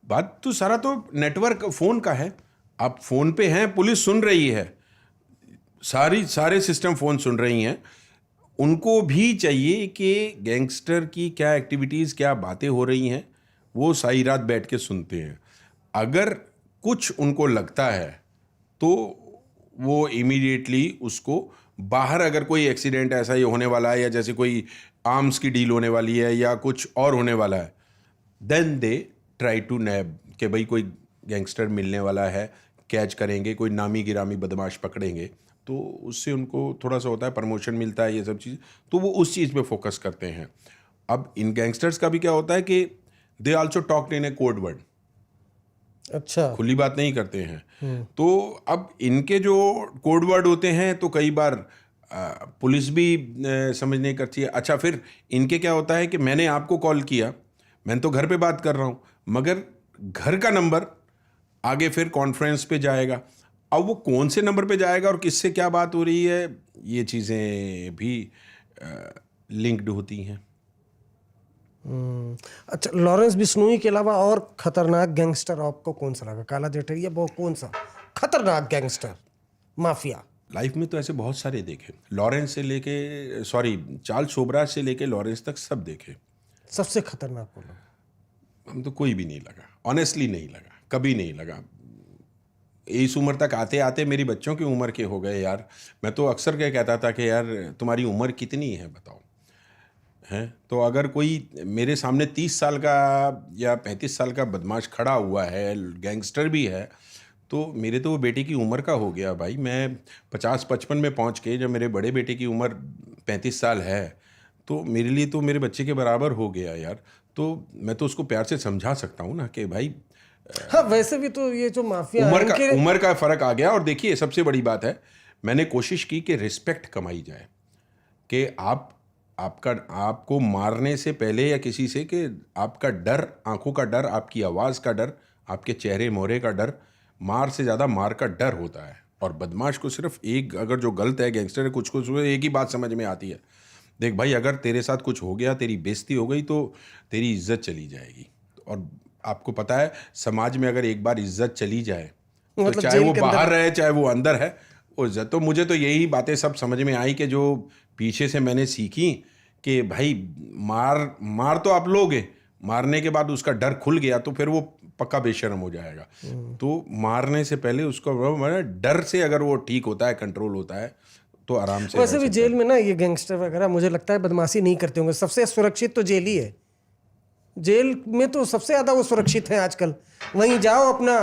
बात तो सारा तो नेटवर्क फ़ोन का है। आप फ़ोन पे हैं, पुलिस सुन रही है, सारे सिस्टम फ़ोन सुन रही हैं। उनको भी चाहिए कि गैंगस्टर की क्या एक्टिविटीज़, क्या बातें हो रही हैं, वो सारी रात बैठ के सुनते हैं। अगर कुछ उनको लगता है तो वो इमीडिएटली उसको बाहर, अगर कोई एक्सीडेंट ऐसा ही होने वाला है या जैसे कोई आर्म्स की डील होने वाली है या कुछ और होने वाला है, देन दे ट्राई टू नैब कि भाई कोई गैंगस्टर मिलने वाला है, कैच करेंगे, कोई नामी गिरामी बदमाश पकड़ेंगे, तो उससे उनको थोड़ा सा होता है, प्रमोशन मिलता है, ये सब चीज़, तो वो उस चीज़ पे फोकस करते हैं। अब इन गैंगस्टर्स का भी क्या होता है कि they also talk in A code word, अच्छा, खुली बात नहीं करते हैं। तो अब इनके जो कोड वर्ड होते हैं तो कई बार पुलिस भी समझ नहीं करती है। अच्छा, फिर इनके क्या होता है कि मैंने आपको कॉल किया, मैं तो घर पे बात कर रहा हूँ, मगर घर का नंबर आगे फिर कॉन्फ्रेंस पे जाएगा। अब वो कौन से नंबर पे जाएगा और किससे क्या बात हो रही है, ये चीज़ें भी लिंक्ड होती हैं। अच्छा, लॉरेंस बिश्नोई के अलावा और खतरनाक गैंगस्टर आपको कौन सा लगा? काला जठरिया, वो कौन सा खतरनाक गैंगस्टर माफिया? लाइफ में तो ऐसे बहुत सारे देखे, लॉरेंस से लेके, सॉरी, चार्ल्स शोबराज से लेके लॉरेंस तक सब देखे। सबसे खतरनाक कौन लगा? हम तो कोई भी नहीं लगा, ऑनेस्टली नहीं लगा, कभी नहीं लगा। इस उम्र तक आते आते मेरी बच्चों की उम्र के हो गए यार। मैं तो अक्सर क्या कहता था कि यार तुम्हारी उम्र कितनी है बताओ, हैं? तो अगर कोई मेरे सामने 30 साल का या 35 साल का बदमाश खड़ा हुआ है, गैंगस्टर भी है, तो मेरे तो वो बेटे की उम्र का हो गया भाई। मैं 50-55 में पहुंच के, जब मेरे बड़े बेटे की उम्र 35 साल है, तो मेरे लिए तो मेरे बच्चे के बराबर हो गया यार। तो मैं तो उसको प्यार से समझा सकता हूँ ना कि भाई, हाँ, वैसे भी तो ये जो माफिया उम्र का फ़र्क आ गया। और देखिए, सबसे बड़ी बात है, मैंने कोशिश की कि रिस्पेक्ट कमाई जाए, कि आपको मारने से पहले या किसी से, कि आपका डर, आंखों का डर, आपकी आवाज़ का डर, आपके चेहरे मोहरे का डर, मार से ज़्यादा मार का डर होता है। और बदमाश को सिर्फ एक, अगर जो गलत है गैंगस्टर है, कुछ एक ही बात समझ में आती है, देख भाई, अगर तेरे साथ कुछ हो गया, तेरी बेइज्जती हो गई, तो तेरी इज्जत चली जाएगी। और आपको पता है, समाज में अगर एक बार इज्जत चली जाए, तो मतलब चाहे जेल वो के बाहर अंदर रहे चाहे वो अंदर है, वो इज्जत। तो मुझे तो यही बातें सब समझ में आई कि जो पीछे से मैंने सीखी, कि भाई मार तो आप लोगे, मारने के बाद उसका डर खुल गया तो फिर वो पक्का बेशर्म हो जाएगा। तो मारने से पहले उसका डर से अगर वो ठीक होता है, कंट्रोल होता है, तो आराम से वैसे रह भी सकता जेल में ना ये गैंगस्टर वगैरह मुझे लगता है बदमाशी नहीं करते होंगे, सबसे सुरक्षित तो जेल ही है। जेल में तो सबसे ज्यादा वो सुरक्षित हैं आजकल। वहीं जाओ, अपना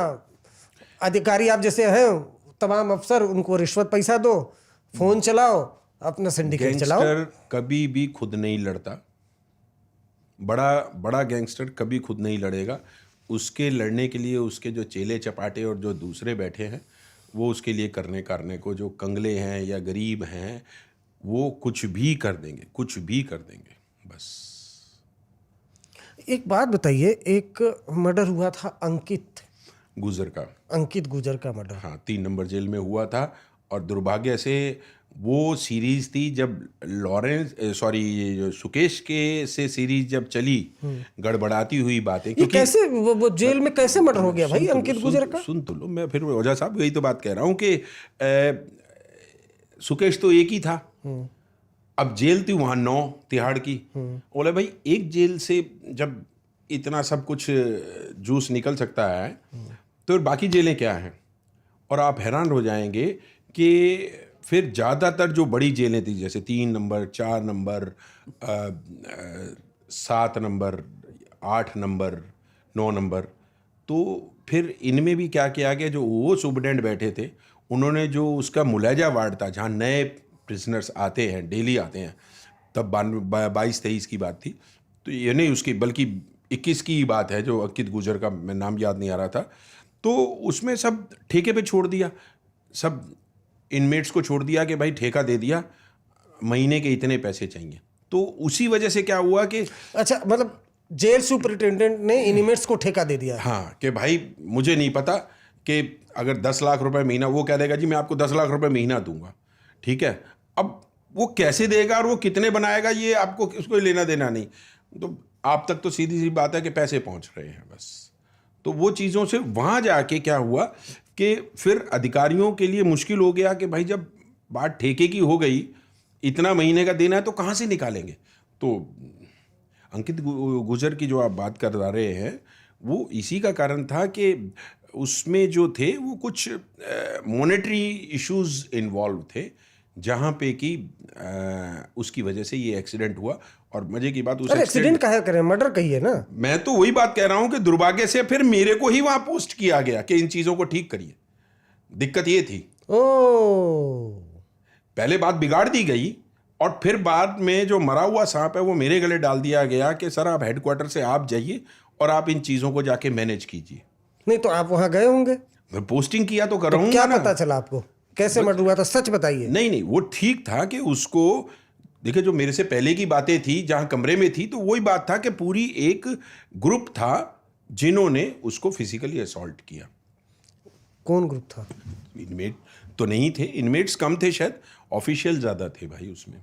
अधिकारी आप जैसे हैं तमाम अफसर, उनको रिश्वत पैसा दो, फोन चलाओ, अपना सिंडिकेट चलाओ। गैंगस्टर कभी भी खुद नहीं लड़ता, बड़ा बड़ा गैंगस्टर कभी खुद नहीं लड़ेगा। उसके लड़ने के लिए उसके जो चेले चपाटे और जो दूसरे बैठे हैं वो उसके लिए करने को, जो कंगले हैं या गरीब हैं, वो कुछ भी कर देंगे, कुछ भी कर देंगे। बस एक बात बताइए, एक मर्डर हुआ था अंकित गुजर का मर्डर। हाँ, 3 नंबर जेल में हुआ था। और दुर्भाग्य से वो सीरीज थी जब सुकेश के से सीरीज जब चली, गड़बड़ाती हुई बातें, ये क्योंकि कैसे वो जेल में कैसे मर्डर हो गया भाई अंकित गुजर का? सुन तो लो, मैं फिर ओझा साहब यही तो बात कह रहा हूँ कि सुकेश तो एक ही था। अब जेल थी वहाँ 9 तिहाड़ की। बोले भाई एक जेल से जब इतना सब कुछ जूस निकल सकता है तो बाकी जेलें क्या हैं? और आप हैरान हो जाएंगे कि फिर ज़्यादातर जो बड़ी जेलें थी, जैसे 3 number, 4 number, 7 number, 8 number, 9 number, तो फिर इनमें भी क्या किया गया, जो वो सुपरडेंट बैठे थे उन्होंने जो उसका मुलाजा वार्ड था जहाँ नए प्रिजनर्स आते हैं, डेली आते हैं, तब 22-23 की बात थी, तो ये नहीं उसकी बल्कि 21 की बात है, जो अंकित गुजर का मैं नाम याद नहीं आ रहा था, तो उसमें सब ठेके पे छोड़ दिया, सब इनमेट्स को छोड़ दिया कि भाई ठेका दे दिया, महीने के इतने पैसे चाहिए। तो उसी वजह से क्या हुआ कि अच्छा, मतलब जेल सुपरिटेंडेंट ने इनमेट्स को ठेका दे दिया? हाँ, कि भाई मुझे नहीं पता कि अगर 10 लाख रुपए महीना, वो कह देगा जी मैं आपको 10 लाख रुपए महीना दूंगा, ठीक है। अब वो कैसे देगा और वो कितने बनाएगा, ये आपको उसको लेना देना नहीं, तो आप तक तो सीधी सी बात है कि पैसे पहुंच रहे हैं बस। तो वो चीज़ों से वहाँ जाके क्या हुआ कि फिर अधिकारियों के लिए मुश्किल हो गया कि भाई जब बात ठेके की हो गई, इतना महीने का देना है तो कहाँ से निकालेंगे। तो अंकित गुजर की जो आप बात कर रहे हैं वो इसी का कारण था कि उसमें जो थे वो कुछ मॉनेटरी इश्यूज इन्वॉल्व थे, जहाँ पे कि उसकी वजह से ये एक्सीडेंट हुआ। और मजे की बात, उस एक्सीडेंट काहे करें, मर्डर कहिए ना। मैं तो वही बात कह रहा हूं कि दुर्भाग्य से फिर मेरे को ही वहां पोस्ट किया गया कि इन चीजों को ठीक करिए। दिक्कत ये थी, पहले बात बिगाड़ दी गई और फिर बाद में जो मरा हुआ सांप है वो मेरे गले डाल दिया गया कि सर आप हेडक्वार्टर से आप जाइए और आप इन चीजों को जाके मैनेज कीजिए। नहीं तो आप वहां गए होंगे, पोस्टिंग किया तो कर रहा हूं। क्या पता चला आपको, कैसे मर्डर हुआ था, सच बताइए। नहीं, वो ठीक था कि उसको देखिए, जो मेरे से पहले की बातें थी जहां कमरे में थी, तो वही बात था कि पूरी एक ग्रुप था जिन्होंने उसको फिजिकली असॉल्ट किया। कौन ग्रुप था? इनमेट तो नहीं थे, इनमेट्स कम थे शायद, ऑफिशियल ज्यादा थे भाई उसमें।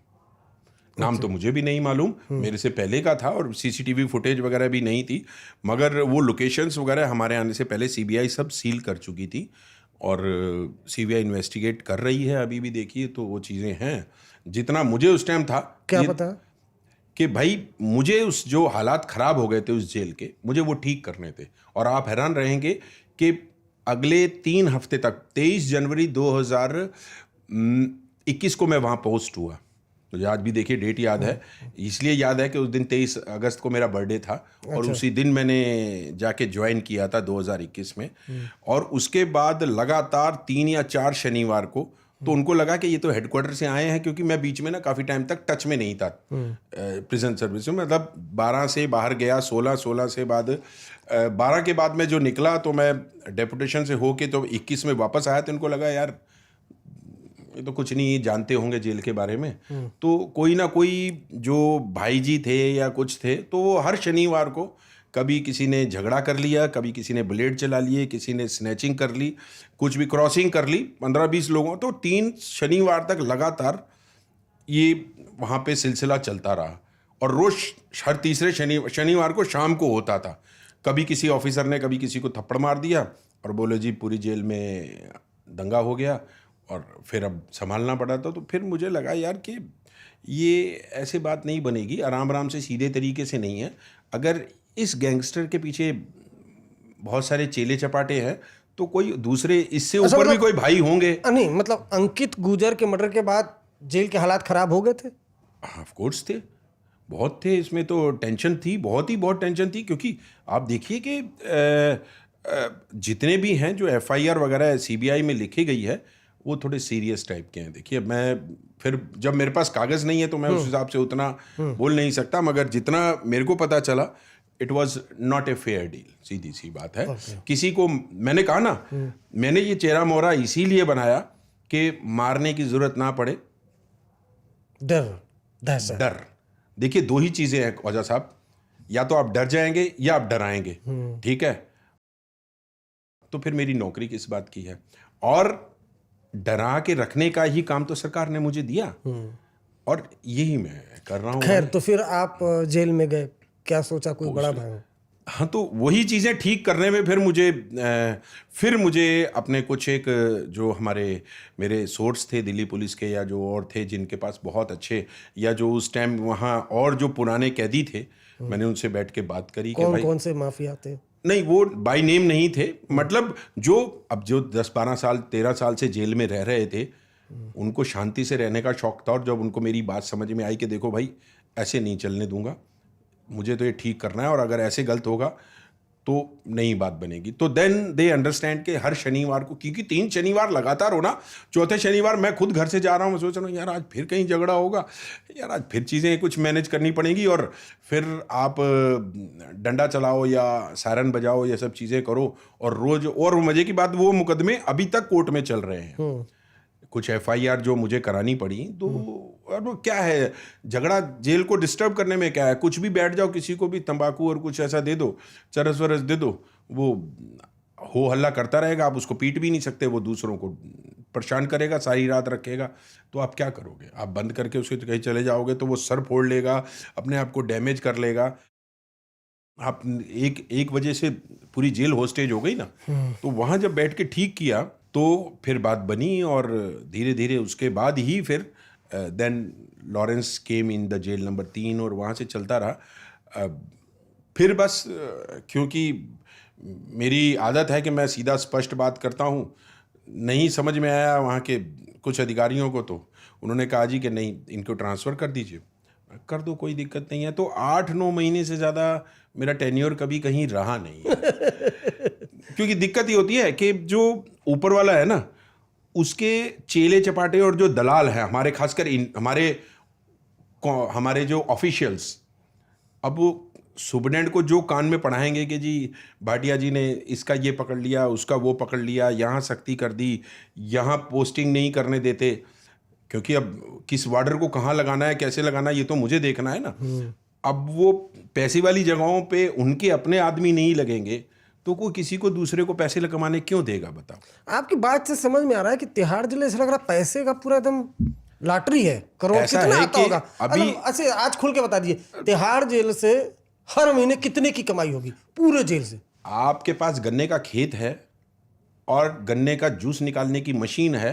नाम तो मुझे भी नहीं मालूम, मेरे से पहले का था और सीसीटीवी फुटेज वगैरह भी नहीं थी, मगर वो लोकेशंस वगैरह हमारे आने से पहले सीबीआई सब सील कर चुकी थी और सीबीआई इन्वेस्टिगेट कर रही है अभी भी। देखिए तो वो चीज़ें हैं, जितना मुझे उस टाइम था क्या पता कि भाई मुझे उस जो हालात ख़राब हो गए थे उस जेल के, मुझे वो ठीक करने थे। और आप हैरान रहेंगे कि अगले 3 हफ्ते तक 23 जनवरी 2021 को मैं वहाँ पोस्ट हुआ। मुझे आज भी देखिए डेट याद है, इसलिए याद है कि उस दिन 23 अगस्त को मेरा बर्थडे था और उसी दिन मैंने जाके ज्वाइन किया था 2021 में। और उसके बाद लगातार 3 या 4 शनिवार को तो उनको लगा कि ये तो हेडक्वार्टर से आए हैं, क्योंकि मैं बीच में ना काफ़ी टाइम तक टच में नहीं था प्रिजन सर्विस में, मतलब 12 से बाहर गया, 16 से बाद 12 के बाद मैं जो निकला तो मैं डेपुटेशन से होके तो 21 में वापस आया। तो इनको लगा यार ये तो कुछ नहीं जानते होंगे जेल के बारे में, तो कोई ना कोई जो भाई जी थे या कुछ थे, तो वो हर शनिवार को कभी किसी ने झगड़ा कर लिया, कभी किसी ने ब्लेड चला लिए, किसी ने स्नैचिंग कर ली, कुछ भी क्रॉसिंग कर ली, 15-20 लोगों। तो 3 शनिवार तक लगातार ये वहाँ पे सिलसिला चलता रहा और रोज हर तीसरे शनिवार को शाम को होता था। कभी किसी ऑफिसर ने कभी किसी को थप्पड़ मार दिया और बोले जी पूरी जेल में दंगा हो गया और फिर अब संभालना पड़ा था। तो फिर मुझे लगा यार कि ये ऐसे बात नहीं बनेगी, आराम आराम से सीधे तरीके से नहीं है। अगर इस गैंगस्टर के पीछे बहुत सारे चेले चपाटे हैं तो कोई दूसरे इससे ऊपर भी कोई भाई होंगे। नहीं मतलब अंकित गुजर के मर्डर के बाद जेल के हालात खराब हो गए थे? ऑफ कोर्स थे, बहुत थे इसमें, तो टेंशन थी, बहुत टेंशन थी, क्योंकि आप देखिए कि जितने भी हैं जो एफआईआर वगैरह सीबीआई में लिखी गई है वो थोड़े सीरियस टाइप के हैं। देखिए मैं फिर जब मेरे पास कागज़ नहीं है तो मैं उस हिसाब से उतना बोल नहीं सकता, मगर जितना मेरे को पता चला it was not a fair deal, सीधी सी बात है। किसी को मैंने कहा ना, मैंने ये चेहरा मोहरा इसीलिए बनाया कि मारने की जरूरत ना पड़े। डर, देखिए दो ही चीजें हैं ख्वाजा साहब, या तो आप डर जाएंगे या आप डराएंगे, ठीक है? तो फिर मेरी नौकरी किस बात की है? और डरा के रखने का ही काम तो सरकार ने मुझे दिया और यही मैं कर रहा हूँ। खैर, तो फिर आप जेल में गए, क्या सोचा कोई बड़ा भाई? हाँ, तो वही चीज़ें ठीक करने में फिर मुझे अपने कुछ एक जो मेरे सोर्स थे दिल्ली पुलिस के, या जो और थे जिनके पास बहुत अच्छे, या जो उस टाइम वहाँ और जो पुराने कैदी थे, मैंने उनसे बैठ के बात करी कि भाई कौन से माफिया थे? नहीं, वो बाय नेम नहीं थे, मतलब जो 10-12 साल 13 साल से जेल में रह रहे थे, उनको शांति से रहने का शौक था। और जब उनको मेरी बात समझ में आई कि देखो भाई ऐसे नहीं चलने दूंगा, मुझे तो ये ठीक करना है, और अगर ऐसे गलत होगा तो नई बात बनेगी, तो देन दे अंडरस्टैंड कि हर शनिवार को, क्योंकि 3 शनिवार लगातार हो ना, चौथे शनिवार मैं खुद घर से जा रहा हूँ, मैं सोच रहा हूँ यार आज फिर कहीं झगड़ा होगा, यार आज फिर चीज़ें कुछ मैनेज करनी पड़ेंगी, और फिर आप डंडा चलाओ या सायरन बजाओ, ये सब चीज़ें करो, और रोज़, और मज़े की बात वो मुकदमे अभी तक कोर्ट में चल रहे हैं। कुछ एफआईआर जो मुझे करानी पड़ी, तो अब क्या है, झगड़ा जेल को डिस्टर्ब करने में क्या है, कुछ भी बैठ जाओ, किसी को भी तंबाकू और कुछ ऐसा दे दो, चरस वरस दे दो, वो हो हल्ला करता रहेगा, आप उसको पीट भी नहीं सकते, वो दूसरों को परेशान करेगा, सारी रात रखेगा, तो आप क्या करोगे? आप बंद करके उसके कहीं चले जाओगे तो वो सर फोड़ लेगा, अपने आप को डैमेज कर लेगा। आप एक वजह से पूरी जेल होस्टेज हो गई ना, तो वहाँ जब बैठ के ठीक किया तो फिर बात बनी, और धीरे धीरे उसके बाद ही फिर then Lawrence came in the jail number 3, और वहाँ से चलता रहा। फिर बस क्योंकि मेरी आदत है कि मैं सीधा स्पष्ट बात करता हूँ, नहीं समझ में आया वहाँ के कुछ अधिकारियों को, तो उन्होंने कहा जी कि नहीं, इनको ट्रांसफ़र कर दीजिए। कर दो, कोई दिक्कत नहीं है। तो 8-9 महीने से ज़्यादा मेरा टेन्योर कभी कहीं रहा नहीं है। क्योंकि दिक्कत ये होती है कि जो ऊपर वाला है ना, उसके चेले चपाटे और जो दलाल हैं हमारे, खासकर हमारे जो ऑफिशियल्स, अब वो सुपरडेंट को जो कान में पढ़ाएंगे कि जी भाटिया जी ने इसका ये पकड़ लिया, उसका वो पकड़ लिया, यहाँ सख्ती कर दी, यहाँ पोस्टिंग नहीं करने देते, क्योंकि अब किस वार्डर को कहाँ लगाना है, कैसे लगाना है, ये तो मुझे देखना है ना। अब वो पैसे वाली जगहों पे उनके अपने आदमी नहीं लगेंगे तो कोई किसी को दूसरे को पैसे कमाने क्यों देगा, बताओ? आपकी बात से समझ में आ रहा है कि तिहाड़ जेल ऐसा लग रहा है पैसे का पूरा एकदम लॉटरी है, करोड़ कितना आता होगा अभी? अच्छा आज खुल के बता दीजिए, तिहाड़ जेल से हर महीने कितने की कमाई होगी पूरे जेल से? आपके पास गन्ने का खेत है और गन्ने का जूस निकालने की मशीन है,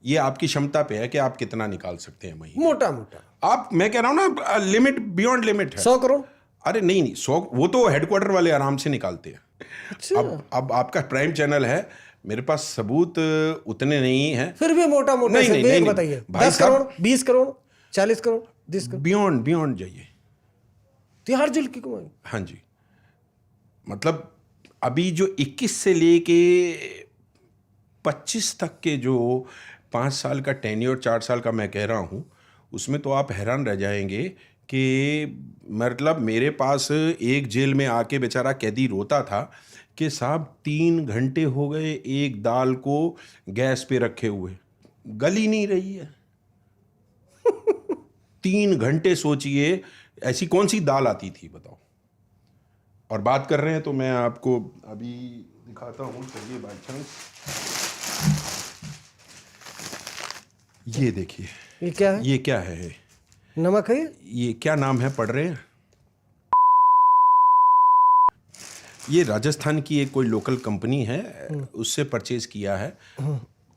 ये आपकी क्षमता पे है कि आप कितना निकाल सकते हैं महीने। मोटा मोटा आप, मैं कह रहा हूँ ना, लिमिट बियॉन्ड लिमिट है। 100 करोड़? अरे नहीं 100, वो तो हेडक्वार्टर वाले आराम से निकालते हैं। अच्छा। अब आपका प्राइम चैनल है, मेरे पास सबूत उतने नहीं है, फिर भी मोटा मोटा नहीं बताइए, 10 करोड़, 20 करोड़, 40 करोड़, 30 करोड़, बियॉन्ड जाइए तिहाड़ जेल की कमाई। हाँ जी, मतलब अभी जो 21 से लेके 25 तक के जो 5 साल का टेन्योर, 4 साल का मैं कह रहा हूँ, उसमें तो आप हैरान रह जाएंगे कि मतलब मेरे पास एक जेल में आके बेचारा कैदी रोता था कि साहब 3 घंटे हो गए एक दाल को गैस पे रखे हुए, गल ही नहीं रही है। 3 घंटे, सोचिए ऐसी कौन सी दाल आती थी बताओ। और बात कर रहे हैं तो मैं आपको अभी दिखाता हूँ, चलिए बाय चांस, ये देखिए, ये क्या है? ये क्या है? नमक है ये क्या नाम है, पढ़ रहे हैं? ये राजस्थान की एक कोई लोकल कंपनी है, उससे परचेज किया है।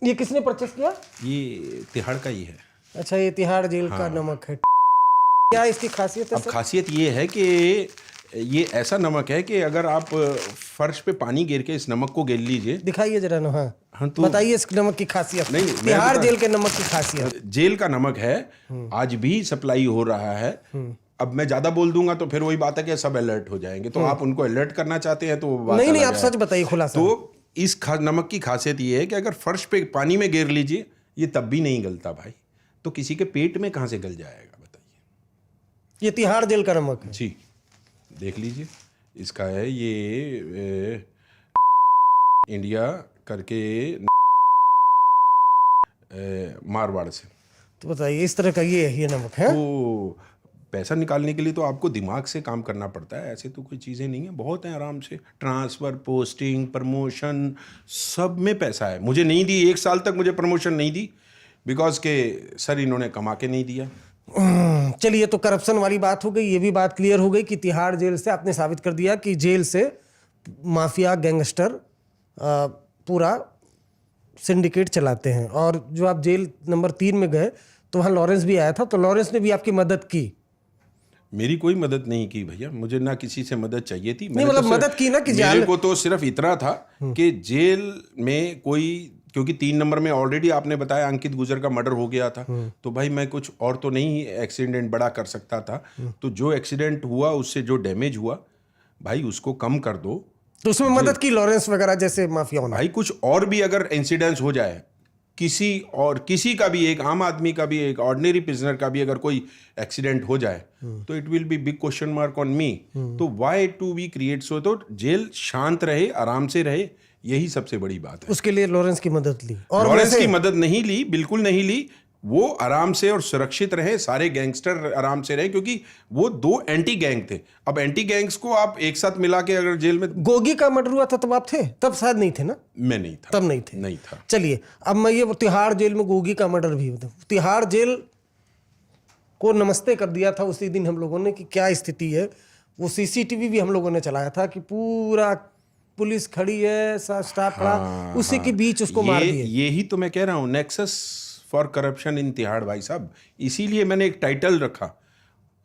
ये किसने परचेज किया? ये तिहाड़ का ही है। अच्छा, ये तिहाड़ जेल का नमक है। क्या इसकी खासियत है? अब खासियत ये है कि ये ऐसा नमक है कि अगर आप फर्श पे पानी गिर के इस नमक को गिर लीजिए, दिखाइए जरा ना। हाँ, तो बताइए इस नमक की खासियत। नहीं, तिहाड़ जेल के नमक की खासियत। जेल का नमक है, आज भी सप्लाई हो रहा है, अब मैं ज़्यादा बोल दूंगा तो फिर वही बात है कि सब अलर्ट हो जाएंगे, तो आप उनको अलर्ट करना चाहते हैं तो वो बात नहीं नहीं, अलग आप है। सच बताइए खुलासा। तो इस नमक की खासियत ये है कि अगर फर्श पे पानी में गिर लीजिए ये तब भी नहीं गलता भाई, तो किसी के पेट में कहाँ से गल जाएगा बताइए। ये तिहाड़ जेल का नमक है। जी देख लीजिए, इसका है ये इंडिया करके मारवाड़ से। तो बताइए, इस तरह का ये नमक है। तो पैसा निकालने के लिए तो आपको दिमाग से काम करना पड़ता है, ऐसे तो कोई चीज़ें नहीं है, बहुत हैं आराम से। ट्रांसफ़र, पोस्टिंग, प्रमोशन, सब में पैसा है। मुझे नहीं दी, 1 साल तक मुझे प्रमोशन नहीं दी बिकॉज के सर इन्होंने कमा के नहीं दिया। चलिए, तो करप्शन वाली बात हो गई, ये भी बात क्लियर हो गई कि तिहाड़ जेल से आपने साबित कर दिया कि जेल से माफिया गैंगस्टर पूरा सिंडिकेट चलाते हैं। और जो आप जेल नंबर 3 में गए तो वहाँ लॉरेंस भी आया था, तो लॉरेंस ने भी आपकी मदद की? मेरी कोई मदद नहीं की भैया, मुझे ना किसी से मदद चाहिए थी। नहीं मतलब मदद की ना कि मेरे को तो सिर्फ इतना था कि जेल में कोई, क्योंकि 3 नंबर में ऑलरेडी आपने बताया अंकित गुजर का मर्डर हो गया था, तो भाई मैं कुछ और तो नहीं एक्सीडेंट बड़ा कर सकता था। तो जो एक्सीडेंट हुआ उससे जो डैमेज हुआ भाई उसको कम कर दो। तो उसमें मदद की लॉरेंस वगैरह जैसे माफियाओं ने? भाई कुछ और भी अगर इंसिडेंस हो जाए, किसी का भी, एक आम आदमी का भी, एक ऑर्डिनरी प्रिजनर का भी अगर कोई एक्सीडेंट हो जाए तो it will be big question mark on me. तो why to be create so, तो जेल शांत रहे, आराम से रहे, यही सबसे बड़ी बात है। उसके लिए लॉरेंस की मदद ली? और लॉरेंस की मदद नहीं ली, बिल्कुल नहीं ली। वो आराम से और सुरक्षित रहे, सारे गैंगस्टर आराम से रहे, क्योंकि वो 2 एंटी गैंग थे। अब एंटी गैंग्स को आप एक साथ मिला के अगर जेल में, गोगी का मर्डर हुआ था तब आप थे? तब शायद नहीं थे ना? मैं नहीं था, तब नहीं थे। नहीं था। चलिए, अब मैं ये तिहाड़ जेल में गोगी का मर्डर भी होता, तिहाड़ जेल को नमस्ते कर दिया था उसी दिन हम लोगों ने कि क्या स्थिति है। वो सीसीटीवी भी हम लोगों ने चलाया था कि पूरा पुलिस खड़ी है, स्टाफ खड़ा, उसी के बीच उसको मार दिए। यही तो मैं कह रहा हूँ, nexus for corruption in Tihar भाई साहब। इसीलिए मैंने एक टाइटल रखा,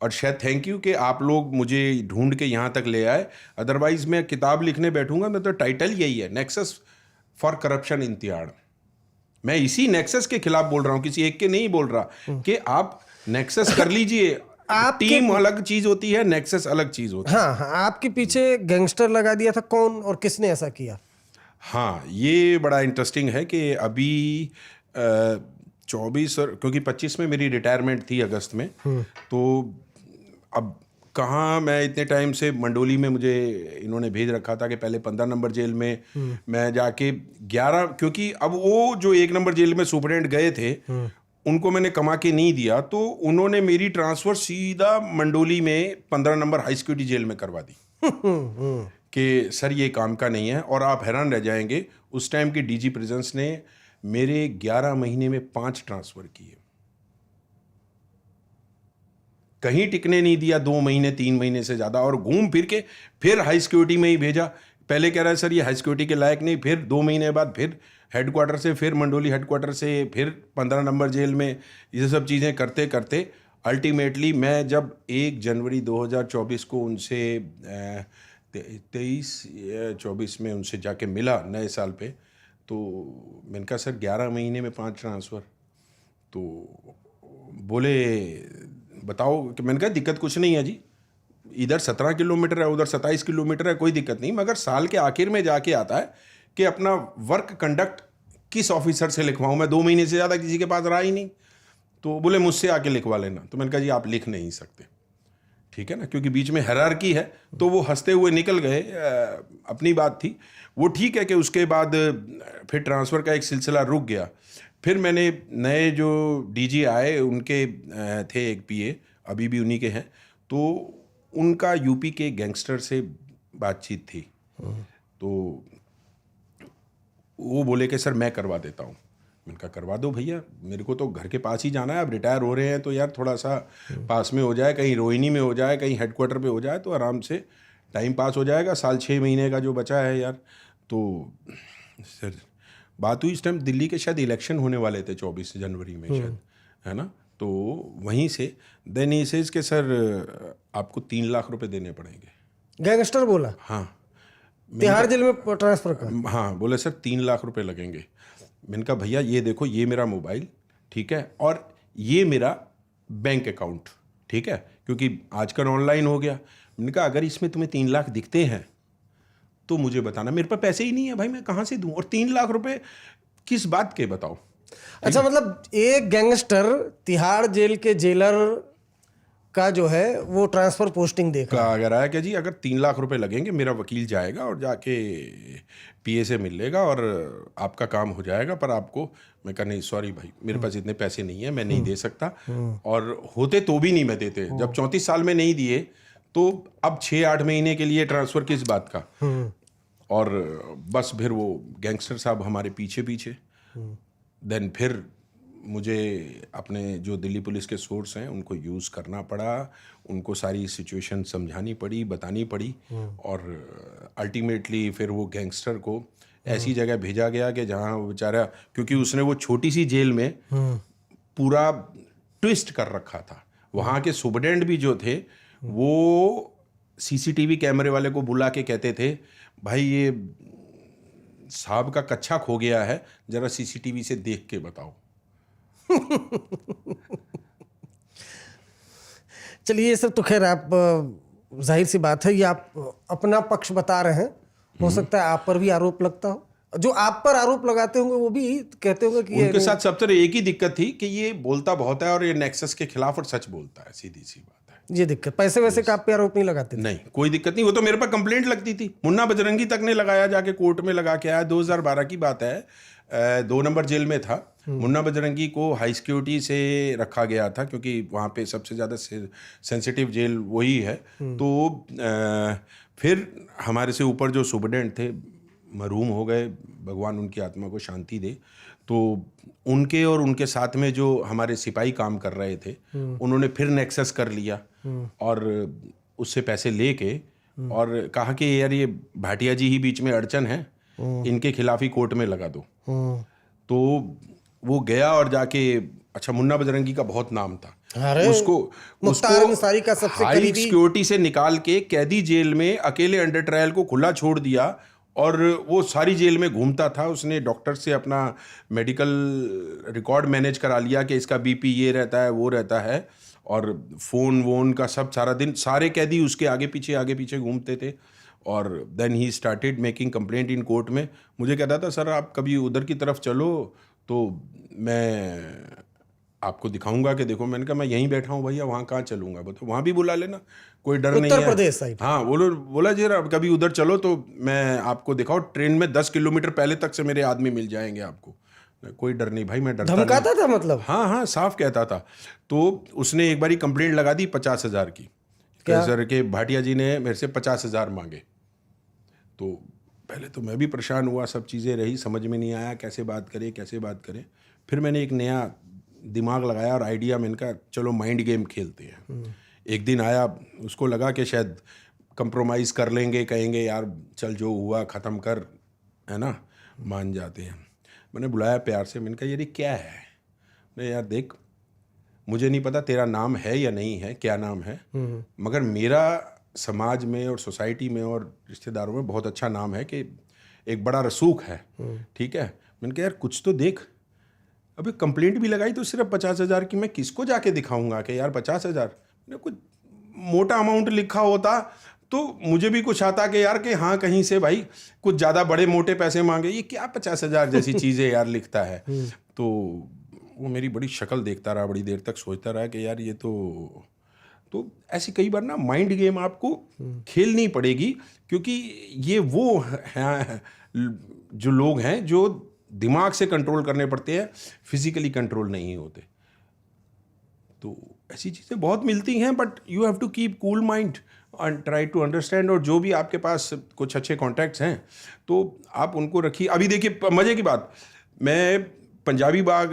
और शायद थैंक यू कि आप लोग मुझे ढूंढ के यहाँ तक ले आए, अदरवाइज मैं किताब लिखने बैठूंगा मैं तो टाइटल यही है, nexus for corruption in Tihar. मैं इसी नेक्सस के खिलाफ बोल रहा हूँ, किसी एक के नहीं बोल रहा कि आप नेक्सस कर लीजिए। टीम अलग चीज होती है, नेक्सस अलग चीज होती है। हाँ, आपके पीछे गैंगस्टर लगा दिया था, कौन और किसने ऐसा किया? हाँ, ये बड़ा इंटरेस्टिंग है कि अभी 24 और क्योंकि 25 में मेरी रिटायरमेंट थी अगस्त में, तो अब कहाँ मैं इतने टाइम से मंडोली में मुझे इन्होंने भेज रखा था कि पहले 15 नंबर जेल में मैं जाके 11, क्योंकि अब वो जो 1 नंबर जेल में सुपरिटेंडेंट गए थे उनको मैंने कमा के नहीं दिया, तो उन्होंने मेरी ट्रांसफ़र सीधा मंडोली में 15 नंबर हाई सिक्योरिटी जेल में करवा दी कि सर ये काम का नहीं है। और आप हैरान रह जाएंगे, उस टाइम के डीजी प्रिजन्स ने मेरे 11 महीने में 5 ट्रांसफ़र किए, कहीं टिकने नहीं दिया, 2 महीने 3 महीने से ज़्यादा, और घूम फिर के फिर हाई सिक्योरिटी में ही भेजा। पहले कह रहा है सर ये हाई सिक्योरिटी के लायक नहीं, फिर 2 महीने बाद फिर हेडक्वार्टर से, फिर मंडोली हेडक्वार्टर से, फिर 15 नंबर जेल में, ये सब चीज़ें करते करते अल्टीमेटली मैं जब 1 जनवरी 2024 को उनसे 23-24 में उनसे जाके मिला नए साल पे, तो मैंने कहा सर 11 महीने में 5 ट्रांसफ़र, तो बोले बताओ, कि मैंने कहा दिक्कत कुछ नहीं है जी, इधर 17 किलोमीटर है, उधर 27 किलोमीटर है, कोई दिक्कत नहीं, मगर साल के आखिर में जाके आता है कि अपना वर्क कंडक्ट किस ऑफिसर से लिखवाऊँ, मैं 2 महीने से ज़्यादा किसी के पास रहा ही नहीं। तो बोले मुझसे आके लिखवा लेना। तो मैंने कहा जी आप लिख नहीं सकते, ठीक है ना, क्योंकि बीच में हायरार्की है। तो वो हंसते हुए निकल गए, अपनी बात थी वो, ठीक है। कि उसके बाद फिर ट्रांसफ़र का एक सिलसिला रुक गया। फिर मैंने नए जो डीजी आए उनके थे एक पीए, अभी भी उन्हीं के हैं, तो उनका यूपी के गैंगस्टर से बातचीत थी, तो वो बोले कि सर मैं करवा देता हूँ। मैंने कहा करवा दो भैया, मेरे को तो घर के पास ही जाना है, अब रिटायर हो रहे हैं तो यार थोड़ा सा पास में हो जाए, कहीं रोहिणी में हो जाए, कहीं हेडक्वार्टर पे हो जाए, तो आराम से टाइम पास हो जाएगा, साल 6 महीने का जो बचा है यार। तो सर बात हुई, इस टाइम दिल्ली के शायद इलेक्शन होने वाले थे 24 जनवरी में शायद, है ना, तो वहीं से देन ही सेज के सर आपको 3 लाख रुपए देने पड़ेंगे। गैंगस्टर बोला? हाँ, तिहाड़ जेल में ट्रांसफर का? हाँ, बोले सर 3 लाख रुपए लगेंगे। मैंने कहा भैया ये देखो, ये मेरा मोबाइल, ठीक है, और ये मेरा बैंक अकाउंट, ठीक है, क्योंकि आजकल ऑनलाइन हो गया। मैंने कहा अगर इसमें तुम्हें 3 लाख दिखते हैं तो मुझे बताना, मेरे पास पैसे ही नहीं है भाई, मैं कहाँ से दूं, और 3 लाख रुपए किस बात के बताओ। अच्छा, मतलब एक गैंगस्टर तिहाड़ जेल के जेलर का जो है वो ट्रांसफर पोस्टिंग देख रहा है। अगर आया क्या जी, अगर 3 लाख रुपए लगेंगे, मेरा वकील जाएगा और जाके पीए से मिल लेगा और आपका काम हो जाएगा, पर आपको, मैं कहा नहीं सॉरी भाई, मेरे पास इतने पैसे नहीं है, मैं नहीं दे सकता, और होते तो भी नहीं मैं देते। जब 34 साल में नहीं दिए तो अब 6-8 महीने के लिए ट्रांसफर किस बात का। और बस फिर वो गैंगस्टर साहब हमारे पीछे पीछे, देन फिर मुझे अपने जो दिल्ली पुलिस के सोर्स हैं उनको यूज़ करना पड़ा, उनको सारी सिचुएशन समझानी पड़ी, बतानी पड़ी, और अल्टीमेटली फिर वो गैंगस्टर को ऐसी जगह भेजा गया कि जहाँ वो बेचारा, क्योंकि उसने वो छोटी सी जेल में पूरा ट्विस्ट कर रखा था। वहाँ के सुपरडेंट भी जो थे वो सीसीटीवी कैमरे वाले को बुला के कहते थे, भाई ये साहब का कच्छा खो गया है, जरा सीसीटीवी से देख के बताओ। चलिए, ये सब तो खैर आप जाहिर सी बात है, ये आप अपना पक्ष बता रहे हैं। हो सकता है आप पर भी आरोप लगता हो, जो आप पर आरोप लगाते होंगे वो भी कहते होंगे कि उनके साथ सब तरह एक ही दिक्कत थी कि ये बोलता बहुत है और ये नेक्सस के खिलाफ और सच बोलता है, सीधी सी बात है। ये दिक्कत, पैसे वैसे का आप पे आरोप नहीं लगाते थे? नहीं, कोई दिक्कत नहीं, वो तो मेरे पास कंप्लेंट लगती थी। मुन्ना बजरंगी तक ने लगाया, जाके कोर्ट में लगा के आया। 2012 की बात है, 2 नंबर जेल में था। मुन्ना बजरंगी को हाई सिक्योरिटी से रखा गया था क्योंकि वहाँ पे सबसे ज़्यादा सेंसिटिव जेल वही है। तो फिर हमारे से ऊपर जो सुपरडेंट थे मरहूम हो गए, भगवान उनकी आत्मा को शांति दे। तो उनके और उनके साथ में जो हमारे सिपाही काम कर रहे थे उन्होंने फिर नेक्सस कर लिया और उससे पैसे लेके और कहा कि यार ये भाटिया जी ही बीच में अड़चन है, इनके खिलाफ ही कोर्ट में लगा दो। तो वो गया और जाके, अच्छा मुन्ना बजरंगी का बहुत नाम था, उसको अंसारी का सबसे हाई सिक्योरिटी से निकाल के कैदी जेल में अकेले अंडर ट्रायल को खुला छोड़ दिया और वो सारी जेल में घूमता था। उसने डॉक्टर से अपना मेडिकल रिकॉर्ड मैनेज करा लिया कि इसका बीपी ये रहता है वो रहता है, और फ़ोन वोन का सब, सारा दिन सारे कैदी उसके आगे पीछे घूमते थे। और then he started making complaint in court में। मुझे कहता था सर आप कभी उधर की तरफ चलो तो मैं आपको दिखाऊंगा कि देखो। मैंने कहा मैं यहीं बैठा हूँ भैया, वहाँ कहाँ चलूंगा, बताओ, वहाँ भी बुला लेना, कोई डर नहीं है। उत्तर प्रदेश साइड। हाँ, बोला जी कभी उधर चलो तो मैं आपको दिखाओ, ट्रेन में 10 किलोमीटर पहले तक से मेरे आदमी मिल जाएंगे आपको, कोई डर नहीं भाई, मैं डरता नहीं। धमकाता था मतलब? हाँ, साफ कहता था। तो उसने एक बारी कंप्लेंट लगा दी 50,000 की, सर के भाटिया जी ने मेरे से 50,000 मांगे। तो पहले तो मैं भी परेशान हुआ, सब चीज़ें रही, समझ में नहीं आया कैसे बात करें। फिर मैंने एक नया दिमाग लगाया और आइडिया, मैंने कहा चलो माइंड गेम खेलते हैं। एक दिन आया, उसको लगा कि शायद कंप्रोमाइज़ कर लेंगे, कहेंगे यार चल जो हुआ ख़त्म कर, है ना, मान जाते हैं। मैंने बुलाया प्यार से, मैंने कहा यार ये क्या है? नहीं यार देख, मुझे नहीं पता तेरा नाम है या नहीं है, क्या नाम है, मगर मेरा समाज में और सोसाइटी में और रिश्तेदारों में बहुत अच्छा नाम है कि एक बड़ा रसूख है, ठीक है। मैंने कहा यार कुछ तो देख, अबे कंप्लेंट भी लगाई तो सिर्फ 50,000 की, मैं किसको जाके दिखाऊंगा कि यार 50,000, कुछ मोटा अमाउंट लिखा होता तो मुझे भी कुछ आता कि यार कि हाँ कहीं से भाई कुछ ज़्यादा बड़े मोटे पैसे मांगे, ये क्या 50,000 जैसी चीज़ें यार लिखता है। तो वो मेरी बड़ी शक्ल देखता रहा, बड़ी देर तक सोचता रहा कि यार ये तो ऐसी कई बार ना माइंड गेम आपको खेलनी पड़ेगी, क्योंकि ये वो हैं जो लोग हैं जो दिमाग से कंट्रोल करने पड़ते हैं, फिजिकली कंट्रोल नहीं होते। तो ऐसी चीज़ें बहुत मिलती हैं, but you have to keep cool mind and try to understand. और जो भी आपके पास कुछ अच्छे कॉन्टैक्ट्स हैं तो आप उनको रखिए। अभी देखिए मज़े की बात, मैं पंजाबी बाग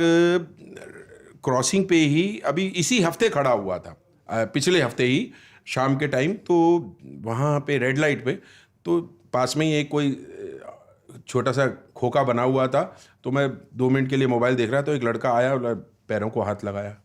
क्रॉसिंग पे ही अभी इसी हफ्ते खड़ा हुआ था, पिछले हफ्ते ही शाम के टाइम। तो वहाँ पे रेड लाइट पे, तो पास में ही एक कोई छोटा सा खोखा बना हुआ था, तो मैं 2 मिनट के लिए मोबाइल देख रहा, तो एक लड़का आया और पैरों को हाथ लगाया।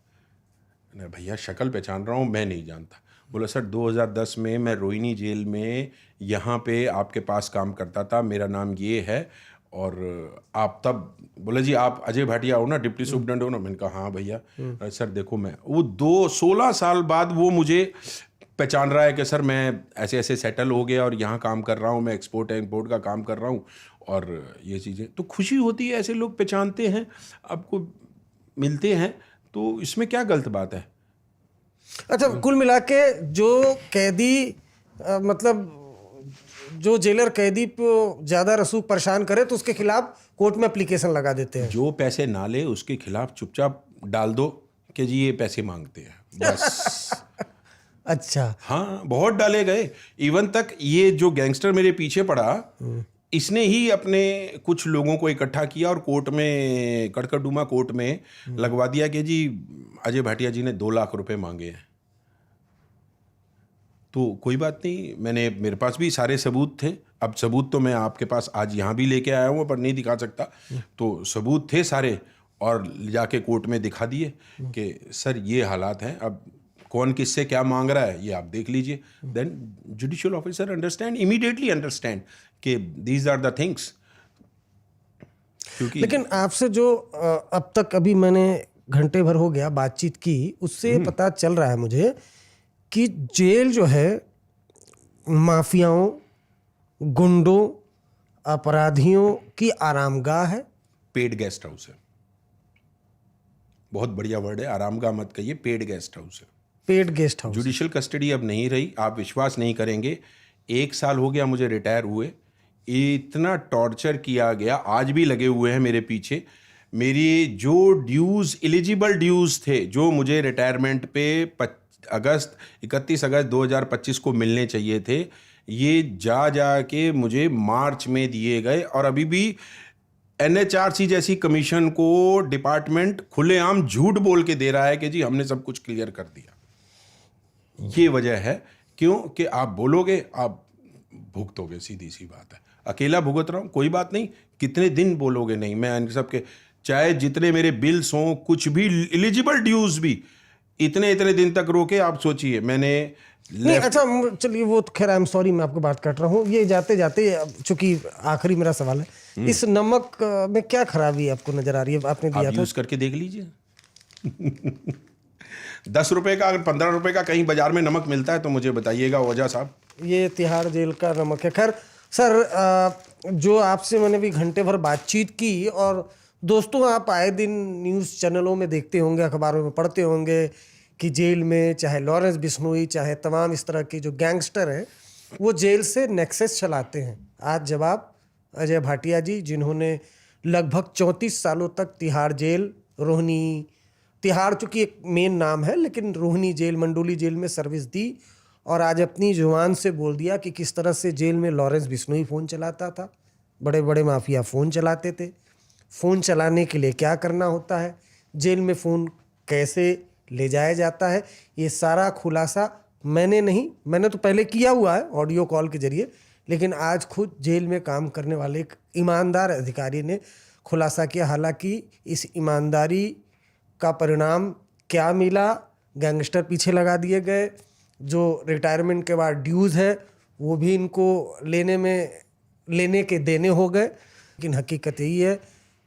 भैया शक्ल पहचान रहा हूँ, मैं नहीं जानता। बोला सर 2010 में मैं रोहिणी जेल में यहाँ पे आपके पास काम करता था, मेरा नाम ये है और आप तब बोले जी आप अजय भाटिया हो ना, डिप्टी सुप्रिटेंडेंट हो ना? मैंने कहा हाँ भैया। सर देखो मैं वो 16 साल बाद वो मुझे पहचान रहा है कि सर मैं ऐसे ऐसे सेटल हो गया और यहाँ काम कर रहा हूँ, मैं एक्सपोर्ट इम्पोर्ट का काम कर रहा हूँ और ये चीज़ें, तो खुशी होती है। ऐसे लोग पहचानते हैं, आपको मिलते हैं, तो इसमें क्या गलत बात है? अच्छा, कुल मिला के जो कैदी मतलब जो जेलर कैदी को ज्यादा रसूख परेशान करे तो उसके खिलाफ कोर्ट में एप्लीकेशन लगा देते हैं। जो पैसे ना ले उसके खिलाफ चुपचाप डाल दो कि जी ये पैसे मांगते हैं, बस। अच्छा। हाँ, बहुत डाले गए। इवन तक ये जो गैंगस्टर मेरे पीछे पड़ा, इसने ही अपने कुछ लोगों को इकट्ठा किया और कोर्ट में, कड़कड़डूमा कोर्ट में लगवा दिया कि जी अजय भाटिया जी ने 2 लाख रुपए मांगे हैं। तो कोई बात नहीं, मेरे पास भी सारे सबूत थे। अब सबूत तो मैं आपके पास आज यहाँ भी लेके आया हूँ, पर नहीं दिखा सकता। तो सबूत थे सारे और जाके कोर्ट में दिखा दिए कि सर ये हालात हैं। अब कौन किससे क्या मांग रहा है ये आप देख लीजिए। Then judicial officer immediately understand कि दीज आर द थिंग्स। क्योंकि लेकिन आपसे जो अब तक अभी मैंने घंटे भर हो गया बातचीत की, उससे पता चल रहा है मुझे कि जेल जो है माफियाओं, गुंडों, अपराधियों की आरामगाह है। पेड गेस्ट हाउस है। बहुत बढ़िया वर्ड है, आरामगाह मत कहिए, पेड गेस्ट हाउस है। Paid guest house. Judicial custody अब नहीं रही, आप विश्वास नहीं करेंगे। 1 साल हो गया मुझे रिटायर हुए, इतना टॉर्चर किया गया, आज भी लगे हुए हैं मेरे पीछे। मेरी जो ड्यूज़, एलिजिबल ड्यूज़ थे जो मुझे रिटायरमेंट पे 31 अगस्त 2025 को मिलने चाहिए थे, ये जा के मुझे मार्च में दिए गए। और अभी भी NHRC जैसी कमीशन को डिपार्टमेंट खुलेआम झूठ बोल के दे रहा है कि जी हमने सब कुछ क्लियर कर दिया। ये वजह है, क्यों कि आप बोलोगे आप भुगतोगे, सीधी सी बात है। अकेला भुगत रहा हूँ, कोई बात नहीं, कितने दिन बोलोगे नहीं। मैं इन सब के, चाहे जितने मेरे बिल्स हों, कुछ भी एलिजिबल ड्यूज भी इतने दिन तक रोके। आप सोचिए मैंने नहीं, अच्छा चलिए वो तो खैर, आई एम सॉरी, मैं आपको बात काट रहा हूँ। ये जाते जाते चूंकि आखिरी मेरा सवाल है, इस नमक में क्या खराबी आपको नजर आ रही है? आपने दिया था, यूज करके देख लीजिए। 10 रुपए का, अगर 15 रुपए का कहीं बाजार में नमक मिलता है तो मुझे बताइएगा ओझा साहब। ये तिहाड़ जेल का नमक है। खैर सर, जो आपसे मैंने भी घंटे भर बातचीत की, और दोस्तों आप आए दिन न्यूज़ चैनलों में देखते होंगे, अखबारों में पढ़ते होंगे कि जेल में चाहे लॉरेंस बिश्नोई, चाहे तमाम इस तरह के जो गैंगस्टर हैं, वो जेल से नेक्सस चलाते हैं। आज जवाब अजय भाटिया जी, जिन्होंने लगभग 34 सालों तक तिहाड़ जेल, रोहिणी, तिहाड़ चूँकि एक मेन नाम है, लेकिन रोहिणी जेल, मंडोली जेल में सर्विस दी, और आज अपनी जुबान से बोल दिया कि किस तरह से जेल में लॉरेंस बिश्नोई फ़ोन चलाता था, बड़े बड़े माफिया फ़ोन चलाते थे, फ़ोन चलाने के लिए क्या करना होता है, जेल में फ़ोन कैसे ले जाया जाता है। ये सारा खुलासा मैंने तो पहले किया हुआ है ऑडियो कॉल के जरिए, लेकिन आज खुद जेल में काम करने वाले एक ईमानदार अधिकारी ने खुलासा किया। हालांकि इस ईमानदारी का परिणाम क्या मिला, गैंगस्टर पीछे लगा दिए गए, जो रिटायरमेंट के बाद ड्यूज़ है वो भी इनको लेने के देने हो गए। लेकिन हकीकत यही है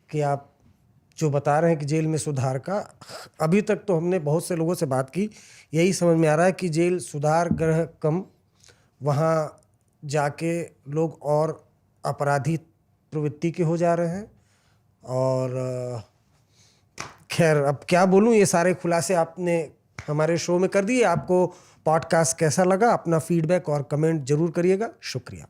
कि आप जो बता रहे हैं कि जेल में सुधार का, अभी तक तो हमने बहुत से लोगों से बात की, यही समझ में आ रहा है कि जेल सुधार ग्रह कम, वहाँ जाके लोग और अपराधी प्रवृत्ति के हो जा रहे हैं। और खैर अब क्या बोलूँ, ये सारे खुलासे आपने हमारे शो में कर दिए। आपको पॉडकास्ट कैसा लगा? अपना फीडबैक और कमेंट जरूर करिएगा। शुक्रिया।